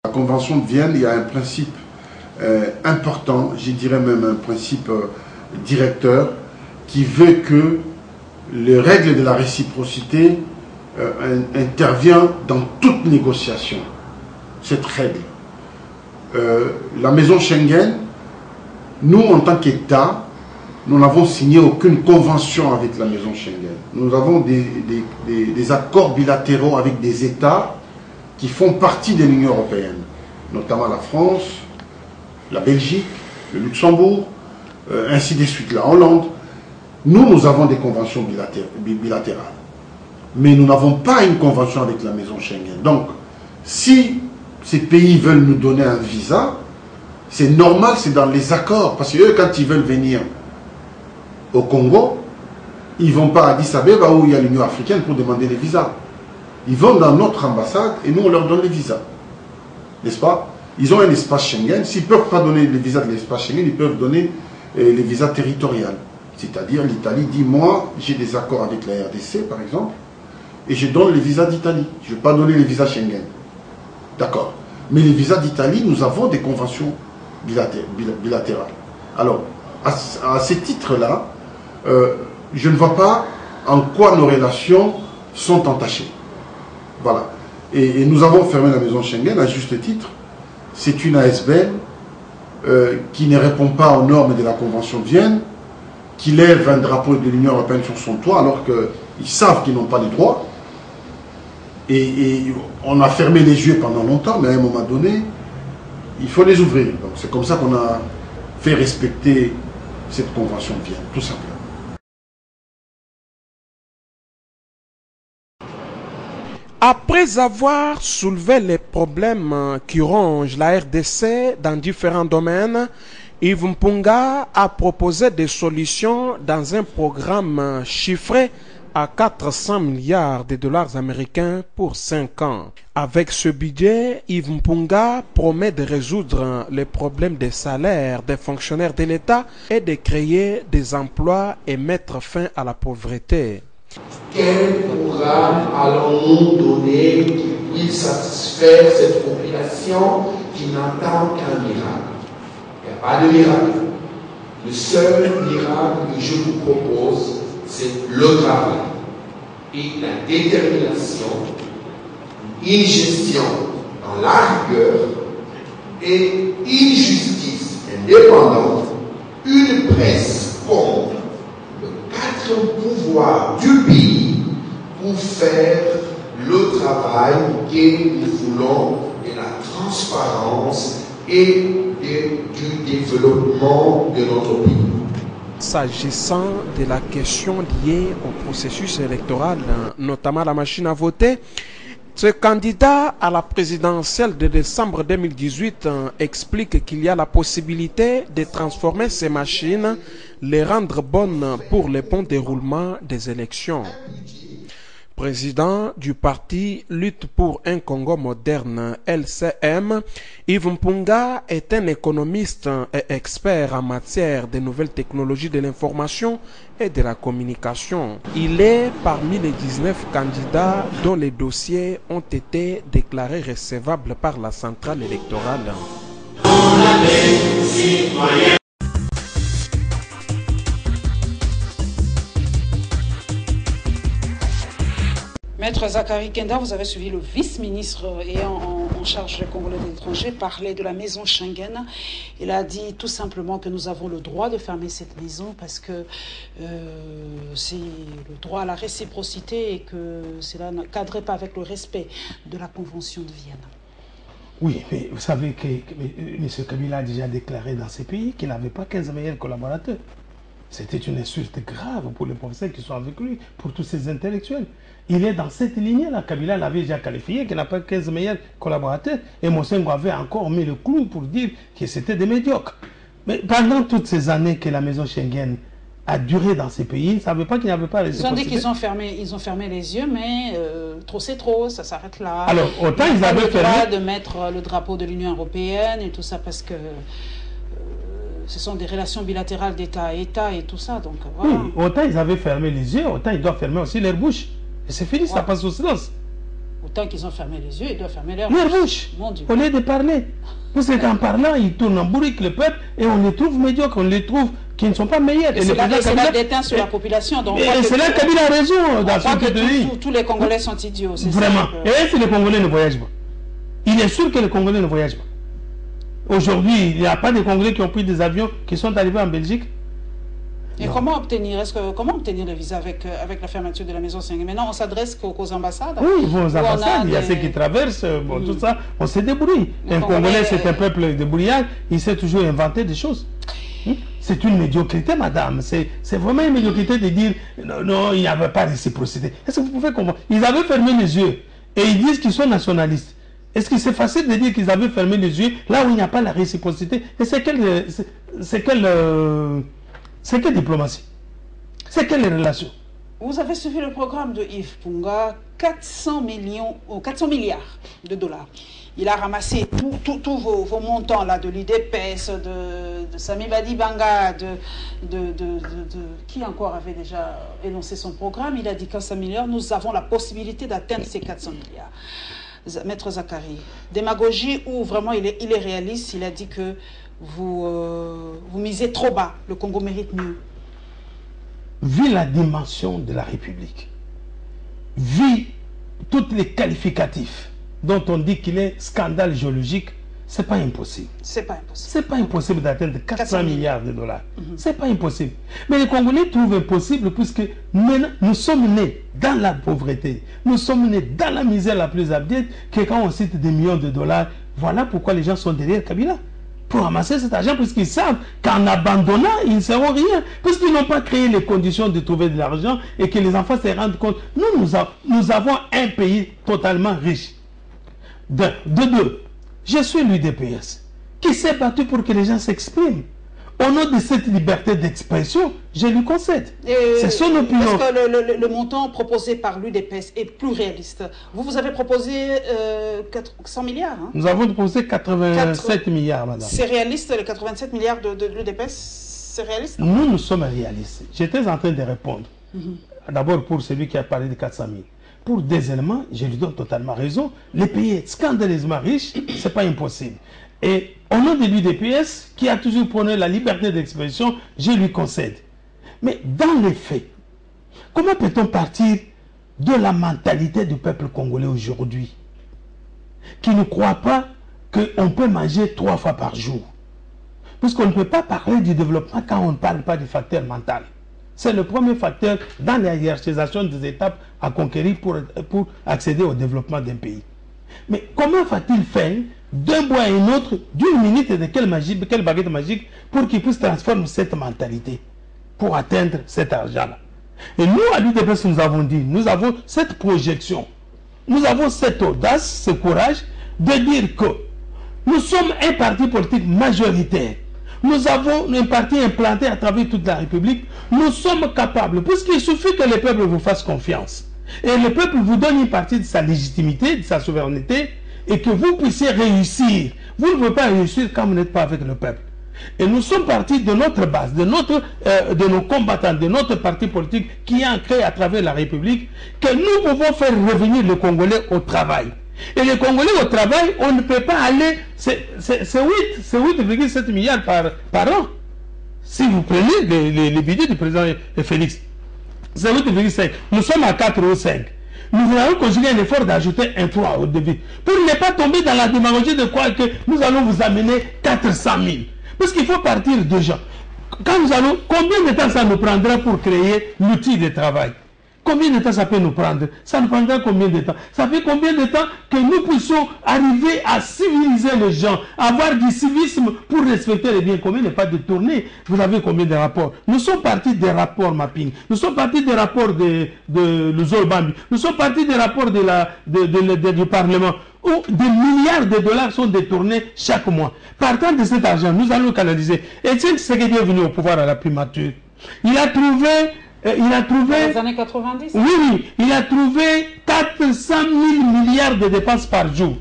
La Convention de Vienne, il y a un principe important, je dirais même un principe directeur, qui veut que les règles de la réciprocité interviennent dans toute négociation. Cette règle. La maison Schengen, nous en tant qu'État, nous n'avons signé aucune convention avec la maison Schengen. Nous avons des accords bilatéraux avec des États qui font partie de l'Union européenne, notamment la France, la Belgique, le Luxembourg, ainsi de suite, la Hollande. Nous avons des conventions bilatérales. Mais nous n'avons pas une convention avec la maison Schengen. Donc, si ces pays veulent nous donner un visa, c'est normal, c'est dans les accords. Parce que eux, quand ils veulent venir au Congo, ils ne vont pas à Addis Abeba où il y a l'Union africaine pour demander les visas. Ils vont dans notre ambassade et nous, on leur donne les visas. N'est-ce pas? Ils ont un espace Schengen. S'ils ne peuvent pas donner les visas de l'espace Schengen, ils peuvent donner les visas territoriaux. C'est-à-dire, l'Italie dit, moi, j'ai des accords avec la RDC, par exemple, et je donne les visas d'Italie. Je ne vais pas donner les visas Schengen. D'accord. Mais les visas d'Italie, nous avons des conventions bilatérales. Alors, à ces titres-là, je ne vois pas en quoi nos relations sont entachées. Voilà. Et nous avons fermé la maison Schengen à juste titre. C'est une ASBL qui ne répond pas aux normes de la Convention de Vienne, qui lève un drapeau de l'Union européenne sur son toit alors qu'ils savent qu'ils n'ont pas les droits. Et on a fermé les yeux pendant longtemps, mais à un moment donné, il faut les ouvrir. Donc c'est comme ça qu'on a fait respecter cette Convention de Vienne, tout simplement. Après avoir soulevé les problèmes qui rongent la RDC dans différents domaines, Yves Mpunga a proposé des solutions dans un programme chiffré à 400 milliards de dollars américains pour 5 ans. Avec ce budget, Yves Mpunga promet de résoudre les problèmes des salaires des fonctionnaires de l'État et de créer des emplois et mettre fin à la pauvreté. Quel programme allons-nous donner qui puisse satisfaire cette population qui n'attend qu'un miracle? Il n'y a pas de miracle. Le seul miracle que je vous propose, c'est le travail et la détermination, une gestion dans la rigueur et une justice indépendante, une presse contre le quatrième pouvoir du pays pour faire le travail que nous voulons de la transparence et du développement de notre pays. S'agissant de la question liée au processus électoral, notamment la machine à voter, ce candidat à la présidentielle de décembre 2018 explique qu'il y a la possibilité de transformer ces machines, les rendre bonnes pour le bon déroulement des élections. Président du parti Lutte pour un Congo moderne, LCM, Yves Mpunga est un économiste et expert en matière de nouvelles technologies de l'information et de la communication. Il est parmi les 19 candidats dont les dossiers ont été déclarés recevables par la centrale électorale. Maître Zachary Kenda, vous avez suivi le vice-ministre ayant en charge des Congolais de l'étranger parler de la maison Schengen. Il a dit tout simplement que nous avons le droit de fermer cette maison parce que c'est le droit à la réciprocité et que cela ne cadrait pas avec le respect de la Convention de Vienne. Oui, mais vous savez que M. Kabila a déjà déclaré dans ces pays qu'il n'avait pas 15 meilleurs collaborateurs. C'était une insulte grave pour les professeurs qui sont avec lui, pour tous ces intellectuels. Il est dans cette lignée-là. Kabila l'avait déjà qualifié, qu'il n'a pas 15 meilleurs collaborateurs. Et Mosengo avait encore mis le clou pour dire que c'était des médiocres. Mais pendant toutes ces années que la maison Schengen a duré dans ces pays, ils ne savaient pas qu'il n'y avait pas les... Ils ont dit qu'ils ont fermé les yeux, mais trop c'est trop, ça s'arrête là. Alors, autant ils avaient fermé... le droit de mettre le drapeau de l'Union européenne et tout ça, parce que ce sont des relations bilatérales d'État à État et tout ça, donc voilà. Oui, autant ils avaient fermé les yeux, autant ils doivent fermer aussi leur bouche. Et c'est fini, ça passe au silence. Autant qu'ils ont fermé les yeux, ils doivent fermer leur bouche. Mon Dieu. Au lieu de parler. Parce qu'en parlant, ils tournent en bourrique le peuple et on les trouve médiocres, on les trouve qui ne sont pas meilleurs. Et c'est la déteinte sur la population. Donc et c'est là que Kabila a raison dans ce qu'il dit. Tous les Congolais sont idiots. Vraiment. Et si les Congolais ne voyagent pas? Il est sûr que les Congolais ne voyagent pas. Aujourd'hui, il n'y a pas de Congolais qui ont pris des avions qui sont arrivés en Belgique. Et comment obtenir le visa avec la fermeture de la maison Schengen? Maintenant, on s'adresse qu'aux ambassades. Oui, aux ambassades, il y a ceux qui traversent, tout ça, on se débrouille. Un Congolais, c'est un peuple débrouillard, il sait toujours inventer des choses. C'est une médiocrité, madame. C'est vraiment une médiocrité de dire non, il n'y avait pas de réciprocité. Est-ce que vous pouvez comprendre? Ils avaient fermé les yeux et ils disent qu'ils sont nationalistes. Est-ce que c'est facile de dire qu'ils avaient fermé les yeux là où il n'y a pas la réciprocité? Et c'est quelle diplomatie? C'est quelle relation? Vous avez suivi le programme de Yves Punga, 400 milliards de dollars. Il a ramassé tous vos montants là, de l'IDPS, de Sami Badibanga, qui encore avait déjà énoncé son programme. Il a dit 400 milliards, nous avons la possibilité d'atteindre ces 400 milliards. Maître Zakari, démagogie ou vraiment il est réaliste, il a dit que vous misez trop bas, le Congo mérite mieux. Vu la dimension de la République, vu tous les qualificatifs dont on dit qu'il est scandale géologique, c'est pas impossible. C'est pas impossible. C'est pas impossible d'atteindre 400 milliards de dollars. C'est pas impossible. Mais les Congolais trouvent impossible puisque nous sommes nés dans la pauvreté. Nous sommes nés dans la misère la plus abjecte que quand on cite des millions de dollars. Voilà pourquoi les gens sont derrière Kabila. Pour ramasser cet argent, puisqu'ils savent qu'en abandonnant, ils ne seront rien. Puisqu'ils n'ont pas créé les conditions de trouver de l'argent et que les enfants se rendent compte. Nous avons un pays totalement riche. De deux. Je suis l'UDPS qui s'est battu pour que les gens s'expriment. Au nom de cette liberté d'expression, je lui concède. C'est son opinion. Est-ce que le montant proposé par l'UDPS est plus réaliste? Vous avez proposé 100 milliards. Hein? Nous avons proposé 87 milliards, madame. C'est réaliste, les 87 milliards de l'UDPS? C'est réaliste? Nous sommes réalistes. J'étais en train de répondre. D'abord pour celui qui a parlé de 400 000. Pour des éléments, je lui donne totalement raison. Le pays est scandaleusement riche, ce n'est pas impossible. Et au nom de l'UDPS, qui a toujours prôné la liberté d'expression, je lui concède. Mais dans les faits, comment peut-on partir de la mentalité du peuple congolais aujourd'hui, qui ne croit pas qu'on peut manger 3 fois par jour? Puisqu'on ne peut pas parler du développement quand on ne parle pas du facteur mental. C'est le premier facteur dans la hiérarchisation des étapes à conquérir pour accéder au développement d'un pays. Mais comment va-t-il faire d'un bout à un autre, d'une minute et de quelle baguette magique pour qu'il puisse transformer cette mentalité pour atteindre cet argent-là? Et nous, à l'UDPS, nous avons dit, nous avons cette projection, nous avons cette audace, ce courage de dire que nous sommes un parti politique majoritaire. Nous avons un parti implanté à travers toute la République. Nous sommes capables, puisqu'il suffit que le peuple vous fasse confiance. Et le peuple vous donne une partie de sa légitimité, de sa souveraineté, et que vous puissiez réussir. Vous ne pouvez pas réussir quand vous n'êtes pas avec le peuple. Et nous sommes partis de notre base, de nos combattants, de notre parti politique qui est ancré à travers la République, que nous pouvons faire revenir les Congolais au travail. Et les Congolais au travail, on ne peut pas aller, c'est 8,7 milliards par an. Si vous prenez les budgets du président Félix, c'est 8,5. Nous sommes à 4 ou 5. Nous avons conjugué un effort d'ajouter un 3 au début. Pour ne pas tomber dans la démagogie de croire que nous allons vous amener 400 000. Parce qu'il faut partir de gens. Quand nous allons, combien de temps ça nous prendra pour créer l'outil de travail? Combien de temps ça peut nous prendre? Ça nous prendra combien de temps? Ça fait combien de temps que nous puissions arriver à civiliser les gens, avoir du civisme pour respecter les biens communs et pas détourner? Vous avez combien de rapports? Nous sommes partis des rapports mapping, nous sommes partis des rapports de l'Uzolbambi, nous sommes partis des rapports du Parlement, où des milliards de dollars sont détournés chaque mois. Partant de cet argent, nous allons canaliser. Etienne Tshisekedi est venu au pouvoir à la primature. Il a trouvé... Dans les années 90? Oui, il a trouvé 400 000 milliards de dépenses par jour.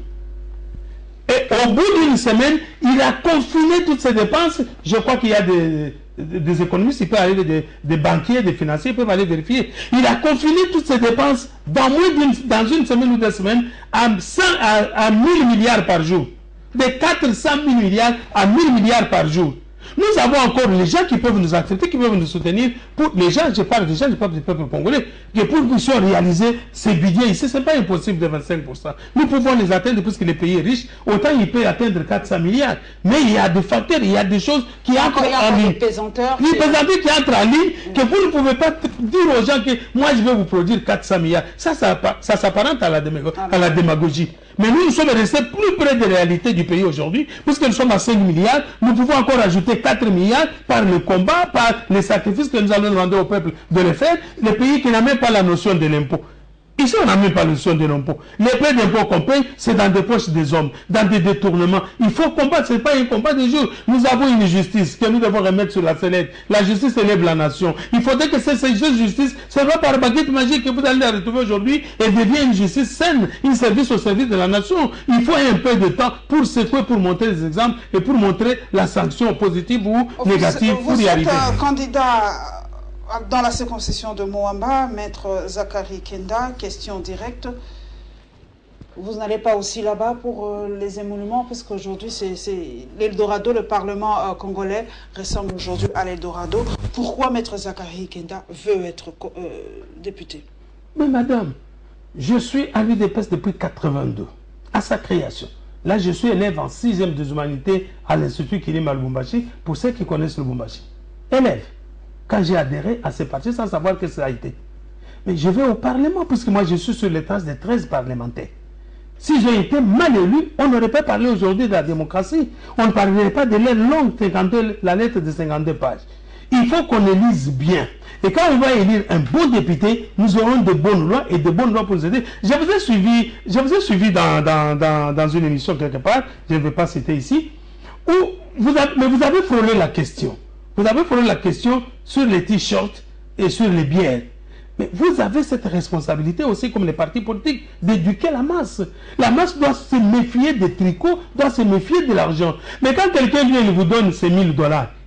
Et au bout d'une semaine, il a confiné toutes ces dépenses. Je crois qu'il y a des économistes, il peut aller des banquiers, des financiers, ils peuvent aller vérifier. Il a confiné toutes ces dépenses dans une semaine ou 2 semaines à 1000 milliards par jour. De 400 000 milliards à 1000 milliards par jour. Nous avons encore les gens qui peuvent nous accepter, qui peuvent nous soutenir. Pour les gens, je parle des gens, je parle du peuple congolais, que pour que nous puissions réaliser ces budgets ici, ce n'est pas impossible de 25%. Nous pouvons les atteindre puisque les pays riches, autant ils peuvent atteindre 400 milliards. Mais il y a des facteurs, il y a des choses qui entrent en ligne. Les pesanteurs qui entrent en ligne, que vous ne pouvez pas dire aux gens que moi je vais vous produire 400 milliards. Ça s'apparente à la démagogie. Mais nous sommes restés plus près des réalités du pays aujourd'hui, puisque nous sommes à 5 milliards, nous pouvons encore ajouter 4 milliards par le combat, par les sacrifices que nous allons demander au peuple de le faire, les pays qui n'ont même pas la notion de l'impôt. Ici, on n'a même pas la notion de l'impôt. Les prêts d'impôt qu'on paye, c'est dans des poches des hommes, dans des détournements. Il faut combattre, ce n'est pas un combat de jour. Nous avons une justice que nous devons remettre sur la sellette. La justice élève la nation. Il faudrait que cette justice, ce n'est pas par baguette magique que vous allez la retrouver aujourd'hui et devient une justice saine, un service au service de la nation. Il faut un peu de temps pour secouer, pour montrer les exemples et pour montrer la sanction positive ou négative pour y arriver. Vous êtes candidat dans la circonscription de Moamba, Maître Zakari Kenda, question directe. Vous n'allez pas aussi là-bas pour les émoluments, parce qu'aujourd'hui, c'est l'Eldorado, le Parlement congolais ressemble aujourd'hui à l'Eldorado. Pourquoi Maître Zakari Kenda veut être député? Mais madame, je suis à l'UDPS depuis 82, à sa création. Là, je suis élève en 6e des humanités à l'Institut Kilima Lubumbashi, pour ceux qui connaissent Lubumbashi. Élève. Quand j'ai adhéré à ces partis sans savoir que ça a été. Mais je vais au Parlement, puisque moi je suis sur les traces des 13 parlementaires. Si j'ai été mal élu, on n'aurait pas parlé aujourd'hui de la démocratie. On ne parlerait pas de l'aide longue, la lettre de 52 pages. Il faut qu'on élise bien. Et quand on va élire un bon député, nous aurons de bonnes lois et de bonnes lois pour nous aider. Je vous ai suivi dans une émission quelque part, je ne vais pas citer ici, où vous avez frôlé la question. Vous avez frôlé la question sur les t-shirts et sur les bières. Mais vous avez cette responsabilité aussi, comme les partis politiques, d'éduquer la masse. La masse doit se méfier des tricots, doit se méfier de l'argent. Mais quand quelqu'un vient et vous donne ces $1000,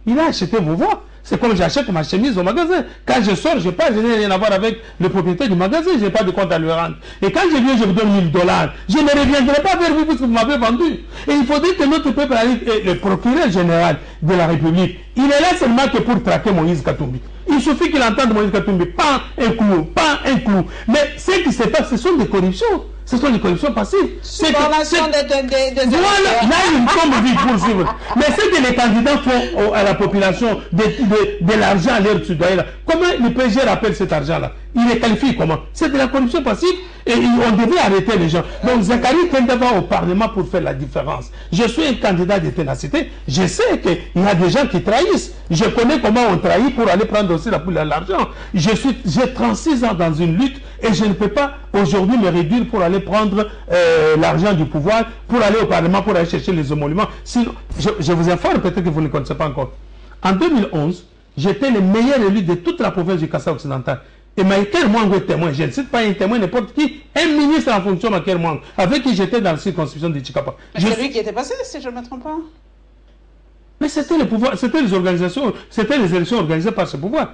il a acheté vos voix. C'est comme j'achète ma chemise au magasin. Quand je sors, je n'ai rien à voir avec le propriétaire du magasin, je n'ai pas de compte à lui rendre. Et quand je viens, je vous donne $1000. Je ne reviendrai pas vers vous parce que vous m'avez vendu. Et il faudrait que notre peuple arrive, et le procureur général de la République, il est là seulement que pour traquer Moïse Katumbi. Il suffit qu'il entende Moïse Katumbi, pas un clou, pas un clou. Mais ce qui se passe, ce sont des corruptions. Ce sont des corruptions passives. Voilà, là, il tombe vite pour suivre. Mais ce que les candidats font à la population de l'argent à l'air citoyen, comment le PG rappelle cet argent-là? Il est qualifié comment? C'est de la corruption passive et on devait arrêter les gens. Donc Zakari Kenda va au Parlement pour faire la différence. Je suis un candidat de ténacité. Je sais qu'il y a des gens qui trahissent. Je connais comment on trahit pour aller prendre aussi l'argent. J'ai 36 ans dans une lutte et je ne peux pas aujourd'hui me réduire pour aller prendre l'argent du pouvoir, pour aller au Parlement, pour aller chercher les émoluments. Sinon, je vous informe, peut-être que vous ne connaissez pas encore. En 2011, j'étais le meilleur élu de toute la province du Kassai occidental. Et Michael Mwango est témoin. Je ne cite pas un témoin, n'importe qui. Un ministre en fonction, Michael Mwango, avec qui j'étais dans la circonscription de Chikapa. C'est lui qui était passé, si je ne me trompe pas. Mais c'était le pouvoir, c'était les organisations, c'était les élections organisées par ce pouvoir.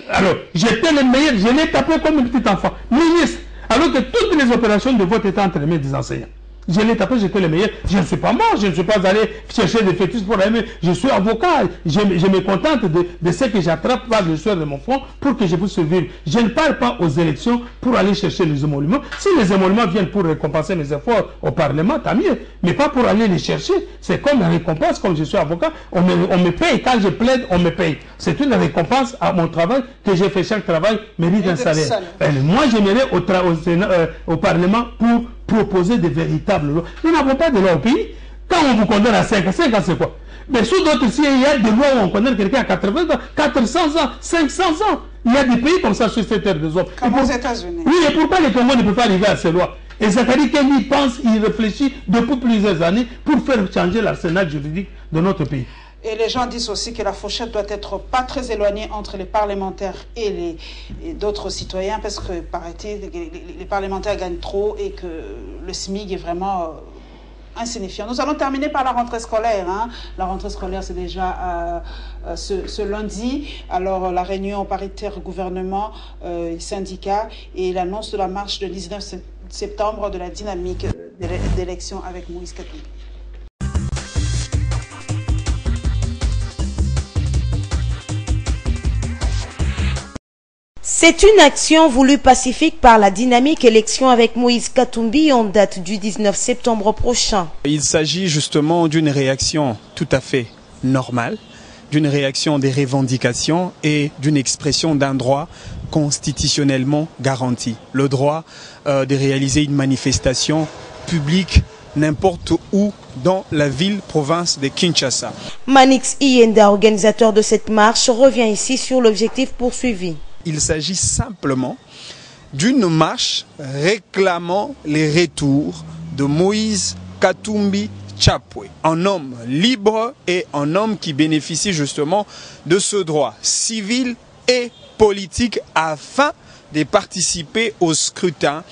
Alors, j'étais le meilleur, je l'ai tapé comme un petit enfant. Ministre, alors que toutes les opérations de vote étaient entre les mains des enseignants. Je l'ai tapé, j'étais le meilleur. Je ne suis pas mort, je ne suis pas allé chercher des fétiches pour aimer. Je suis avocat. Je me contente de ce que j'attrape par le soir de mon front pour que je puisse survivre. Je ne parle pas aux élections pour aller chercher les émoluments. Si les émoluments viennent pour récompenser mes efforts au Parlement, tant mieux. Mais pas pour aller les chercher. C'est comme une récompense, comme je suis avocat. On me paye. Quand je plaide, on me paye. C'est une récompense à mon travail que j'ai fait. Chaque travail mérite un salaire. Moi, j'aimerais au Parlement pour proposer des véritables lois. Nous n'avons pas de loi au pays. Quand on vous condamne à 5 ans, c'est quoi? Mais sous d'autres, s'il y a des lois où on condamne quelqu'un à 80 ans, 400 ans, 500 ans, il y a des pays comme ça sur cette terre des hommes. Comme aux États-Unis. Oui, et pourquoi les Congolais ne peuvent pas arriver à ces lois? Et Zachary Kenny pense, il réfléchit depuis plusieurs années pour faire changer l'arsenal juridique de notre pays. Et les gens disent aussi que la fourchette doit être pas très éloignée entre les parlementaires et d'autres citoyens, parce que, paraît-il, les parlementaires gagnent trop et que le SMIC est vraiment insignifiant. Nous allons terminer par la rentrée scolaire. Hein. La rentrée scolaire, c'est déjà ce lundi. Alors, la réunion paritaire gouvernement, syndicats et l'annonce de la marche de 19 septembre de la dynamique d'élection avec Moïse Katumbi. C'est une action voulue pacifique par la dynamique élection avec Moïse Katumbi en date du 19 septembre prochain. Il s'agit justement d'une réaction tout à fait normale, d'une réaction des revendications et d'une expression d'un droit constitutionnellement garanti. Le droit de réaliser une manifestation publique n'importe où dans la ville-province de Kinshasa. Manix Iyenda, organisateur de cette marche, revient ici sur l'objectif poursuivi. Il s'agit simplement d'une marche réclamant les retours de Moïse Katumbi Chapwe, un homme libre et un homme qui bénéficie justement de ce droit civil et politique afin de participer au scrutin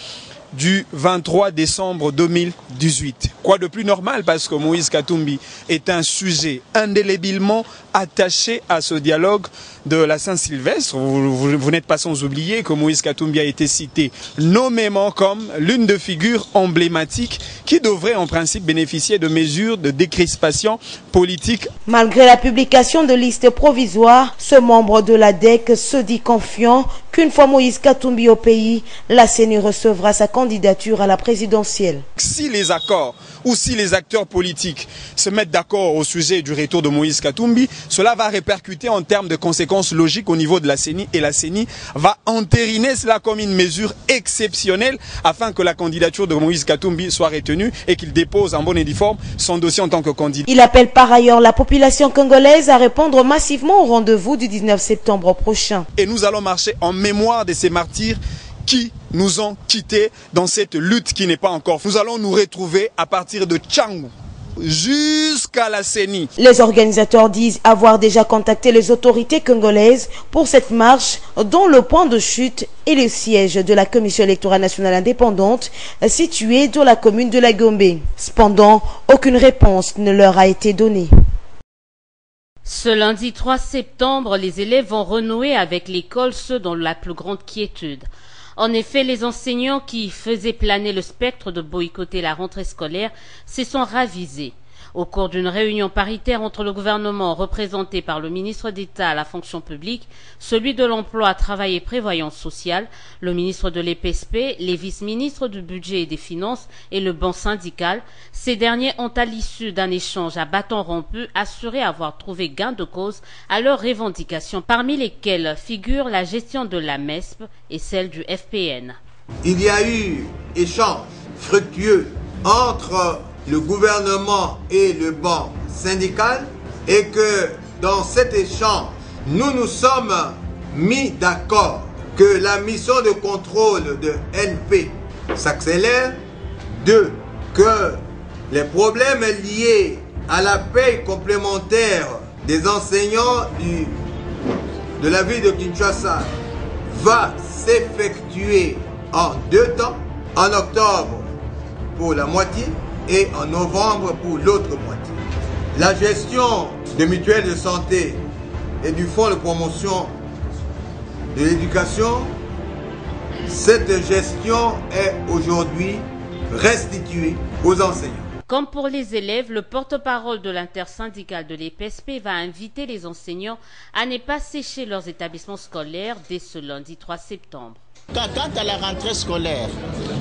du 23 décembre 2018. Quoi de plus normal parce que Moïse Katumbi est un sujet indélébilement attaché à ce dialogue de la Saint-Sylvestre. Vous n'êtes pas sans oublier que Moïse Katumbi a été cité nommément comme l'une des figures emblématiques qui devrait en principe bénéficier de mesures de décrispation politique. Malgré la publication de listes provisoires, ce membre de l'ADEC se dit confiant qu'une fois Moïse Katumbi au pays, la CENI recevra sa candidature à la présidentielle. Si les accords ou si les acteurs politiques se mettent d'accord au sujet du retour de Moïse Katumbi, cela va répercuter en termes de conséquences logiques au niveau de la CENI et la CENI va entériner cela comme une mesure exceptionnelle afin que la candidature de Moïse Katumbi soit retenue et qu'il dépose en bonne et due forme son dossier en tant que candidat. Il appelle par ailleurs la population congolaise à répondre massivement au rendez-vous du 19 septembre prochain. Et nous allons marcher en mémoire de ces martyrs qui nous ont quittés dans cette lutte qui n'est pas encore. Nous allons nous retrouver à partir de Tchangou jusqu'à la CENI. Les organisateurs disent avoir déjà contacté les autorités congolaises pour cette marche dont le point de chute est le siège de la Commission électorale nationale indépendante située dans la commune de la Gombe. Cependant, aucune réponse ne leur a été donnée. Ce lundi 3 septembre, les élèves vont renouer avec l'école, ceux dans la plus grande quiétude. En effet, les enseignants qui faisaient planer le spectre de boycotter la rentrée scolaire se sont ravisés. Au cours d'une réunion paritaire entre le gouvernement représenté par le ministre d'État à la fonction publique, celui de l'emploi, travail et prévoyance sociale, le ministre de l'EPSP, les vice-ministres du budget et des finances et le banc syndical, ces derniers ont à l'issue d'un échange à bâton rompu assuré avoir trouvé gain de cause à leurs revendications, parmi lesquelles figure la gestion de la MESP et celle du FPN. Il y a eu échange fructueux entre le gouvernement et le banc syndical et que dans cet échange, nous nous sommes mis d'accord que la mission de contrôle de NP s'accélère, 2, que les problèmes liés à la paie complémentaire des enseignants de la ville de Kinshasa va s'effectuer en 2 temps, en octobre pour la moitié et en novembre pour l'autre moitié. La gestion des mutuelles de santé et du fonds de promotion de l'éducation, cette gestion est aujourd'hui restituée aux enseignants. Comme pour les élèves, le porte-parole de l'intersyndicale de l'EPSP va inviter les enseignants à ne pas sécher leurs établissements scolaires dès ce lundi 3 septembre. Quant à la rentrée scolaire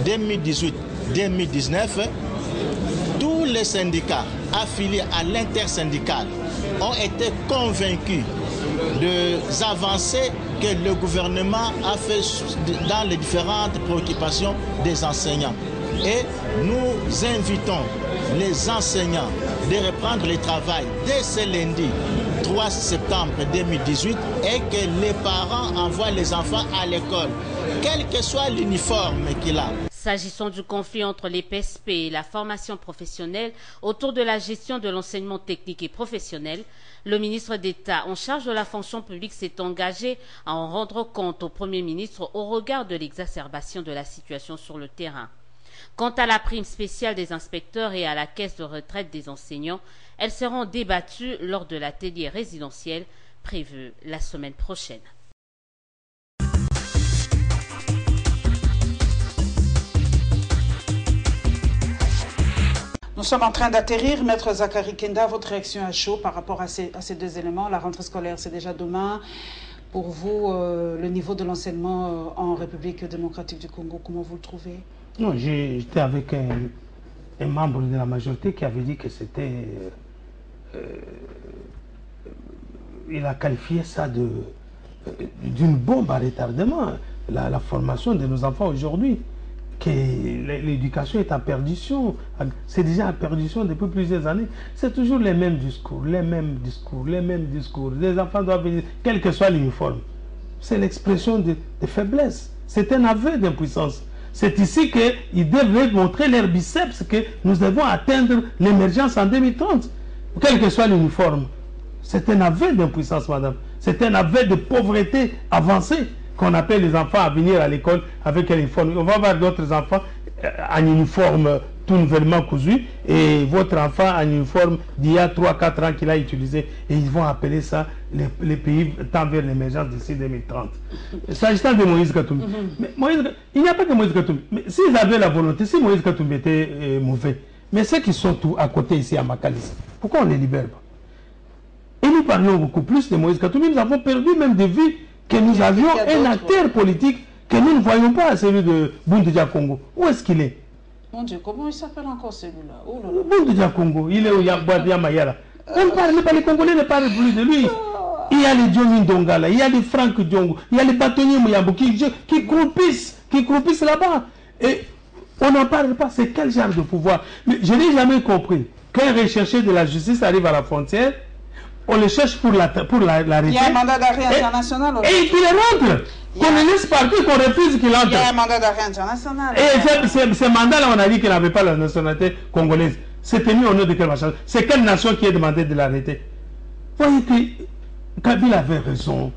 2018-2019, tous les syndicats affiliés à l'intersyndicale ont été convaincus des avancées que le gouvernement a fait dans les différentes préoccupations des enseignants. Et nous invitons les enseignants de reprendre le travail dès ce lundi 3 septembre 2018 et que les parents envoient les enfants à l'école, quel que soit l'uniforme qu'il a. S'agissant du conflit entre les PSP et la formation professionnelle autour de la gestion de l'enseignement technique et professionnel, le ministre d'État en charge de la fonction publique s'est engagé à en rendre compte au Premier ministre au regard de l'exacerbation de la situation sur le terrain. Quant à la prime spéciale des inspecteurs et à la caisse de retraite des enseignants, elles seront débattues lors de l'atelier résidentiel prévu la semaine prochaine. Nous sommes en train d'atterrir. Maître Zachary Kenda, votre réaction à chaud par rapport à ces deux éléments. La rentrée scolaire, c'est déjà demain. Pour vous, le niveau de l'enseignement en République démocratique du Congo, comment vous le trouvez? Non, j'étais avec un membre de la majorité qui avait dit que c'était... il a qualifié ça d'une bombe à retardement, la formation de nos enfants aujourd'hui. Que l'éducation est en perdition. C'est déjà en perdition depuis plusieurs années. C'est toujours les mêmes discours, les mêmes discours, les mêmes discours. Les enfants doivent venir, quel que soit l'uniforme. C'est l'expression de faiblesse. C'est un aveu d'impuissance. C'est ici qu'ils devraient montrer leur biceps que nous devons atteindre l'émergence en 2030. Quel que soit l'uniforme. C'est un aveu d'impuissance, madame. C'est un aveu de pauvreté avancée qu'on appelle les enfants à venir à l'école avec un uniforme. On va voir d'autres enfants en uniforme tout nouvellement cousu et votre enfant en uniforme d'il y a 3-4 ans qu'il a utilisé et ils vont appeler ça les pays tend vers l'émergence d'ici 2030. S'agissant de Moïse Katumbi, mais il n'y a pas que Moïse Katumbi. Mais s'ils avaient la volonté, si Moïse Katumbi était mauvais, mais ceux qui sont tout à côté ici à Makalis, pourquoi on ne les libère pas? Et nous parlons beaucoup plus de Moïse Katumbi, nous avons perdu même de vue que nous avions un acteur politique que nous ne voyons pas, celui de Boundoudia Congo. Où est-ce qu'il est? Mon Dieu, comment il s'appelle encore celui-là? Oh Boundoudia Congo, il est au Yabouadia Mayala. On ne parle pas, les Congolais ne parlent plus de lui. Il y a les Diomin Dongala, il y a les Franck Diongo, il y a les bâtonniers Mouyambo qui croupissent là-bas. Et on n'en parle pas, c'est quel genre de pouvoir? Mais je n'ai jamais compris qu'un recherché de la justice arrive à la frontière, on le cherche pour l'arrêter. Il y a un mandat d'arrêt international. Et qu'il rentre. Qu'on le laisse partir, qu'on refuse qu'il entre. Il y a un mandat d'arrêt international. Et ce mandat-là, on a dit qu'il n'avait pas la nationalité congolaise. C'était mis au nom de quelle machin? C'est quelle nation qui a demandé de l'arrêter? Vous voyez que Kabila avait raison.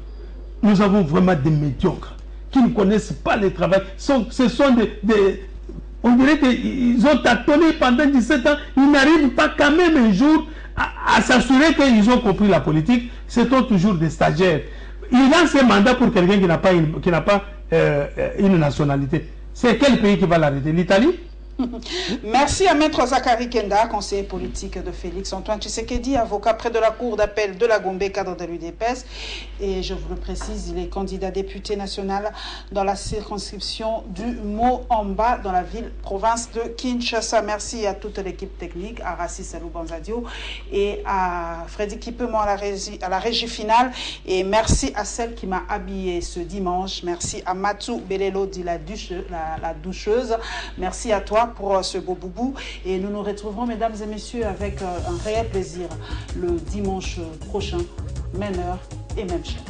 Nous avons vraiment des médiocres qui ne connaissent pas le travail. Ce sont des on dirait qu'ils ont tâtonné pendant 17 ans. Ils n'arrivent pas quand même un jour à s'assurer qu'ils ont compris la politique. Ce sont toujours des stagiaires. Il lance un mandat pour quelqu'un qui n'a pas une nationalité. C'est quel pays qui va l'arrêter? L'Italie? Merci à Maître Zachary Kenda, conseiller politique de Félix Antoine Tshisekedi, avocat près de la Cour d'appel de la Gombe, cadre de l'UDPS. Et je vous le précise, il est candidat député national dans la circonscription du Moamba, dans la ville-province de Kinshasa. Merci à toute l'équipe technique, à Rassi Salou Banzadio et à Freddy Kipemont à la régie finale. Et merci à celle qui m'a habillé ce dimanche. Merci à Matou Belelo dit la doucheuse. Merci à toi pour ce beau boubou et nous nous retrouverons mesdames et messieurs avec un réel plaisir le dimanche prochain, même heure et même chaîne.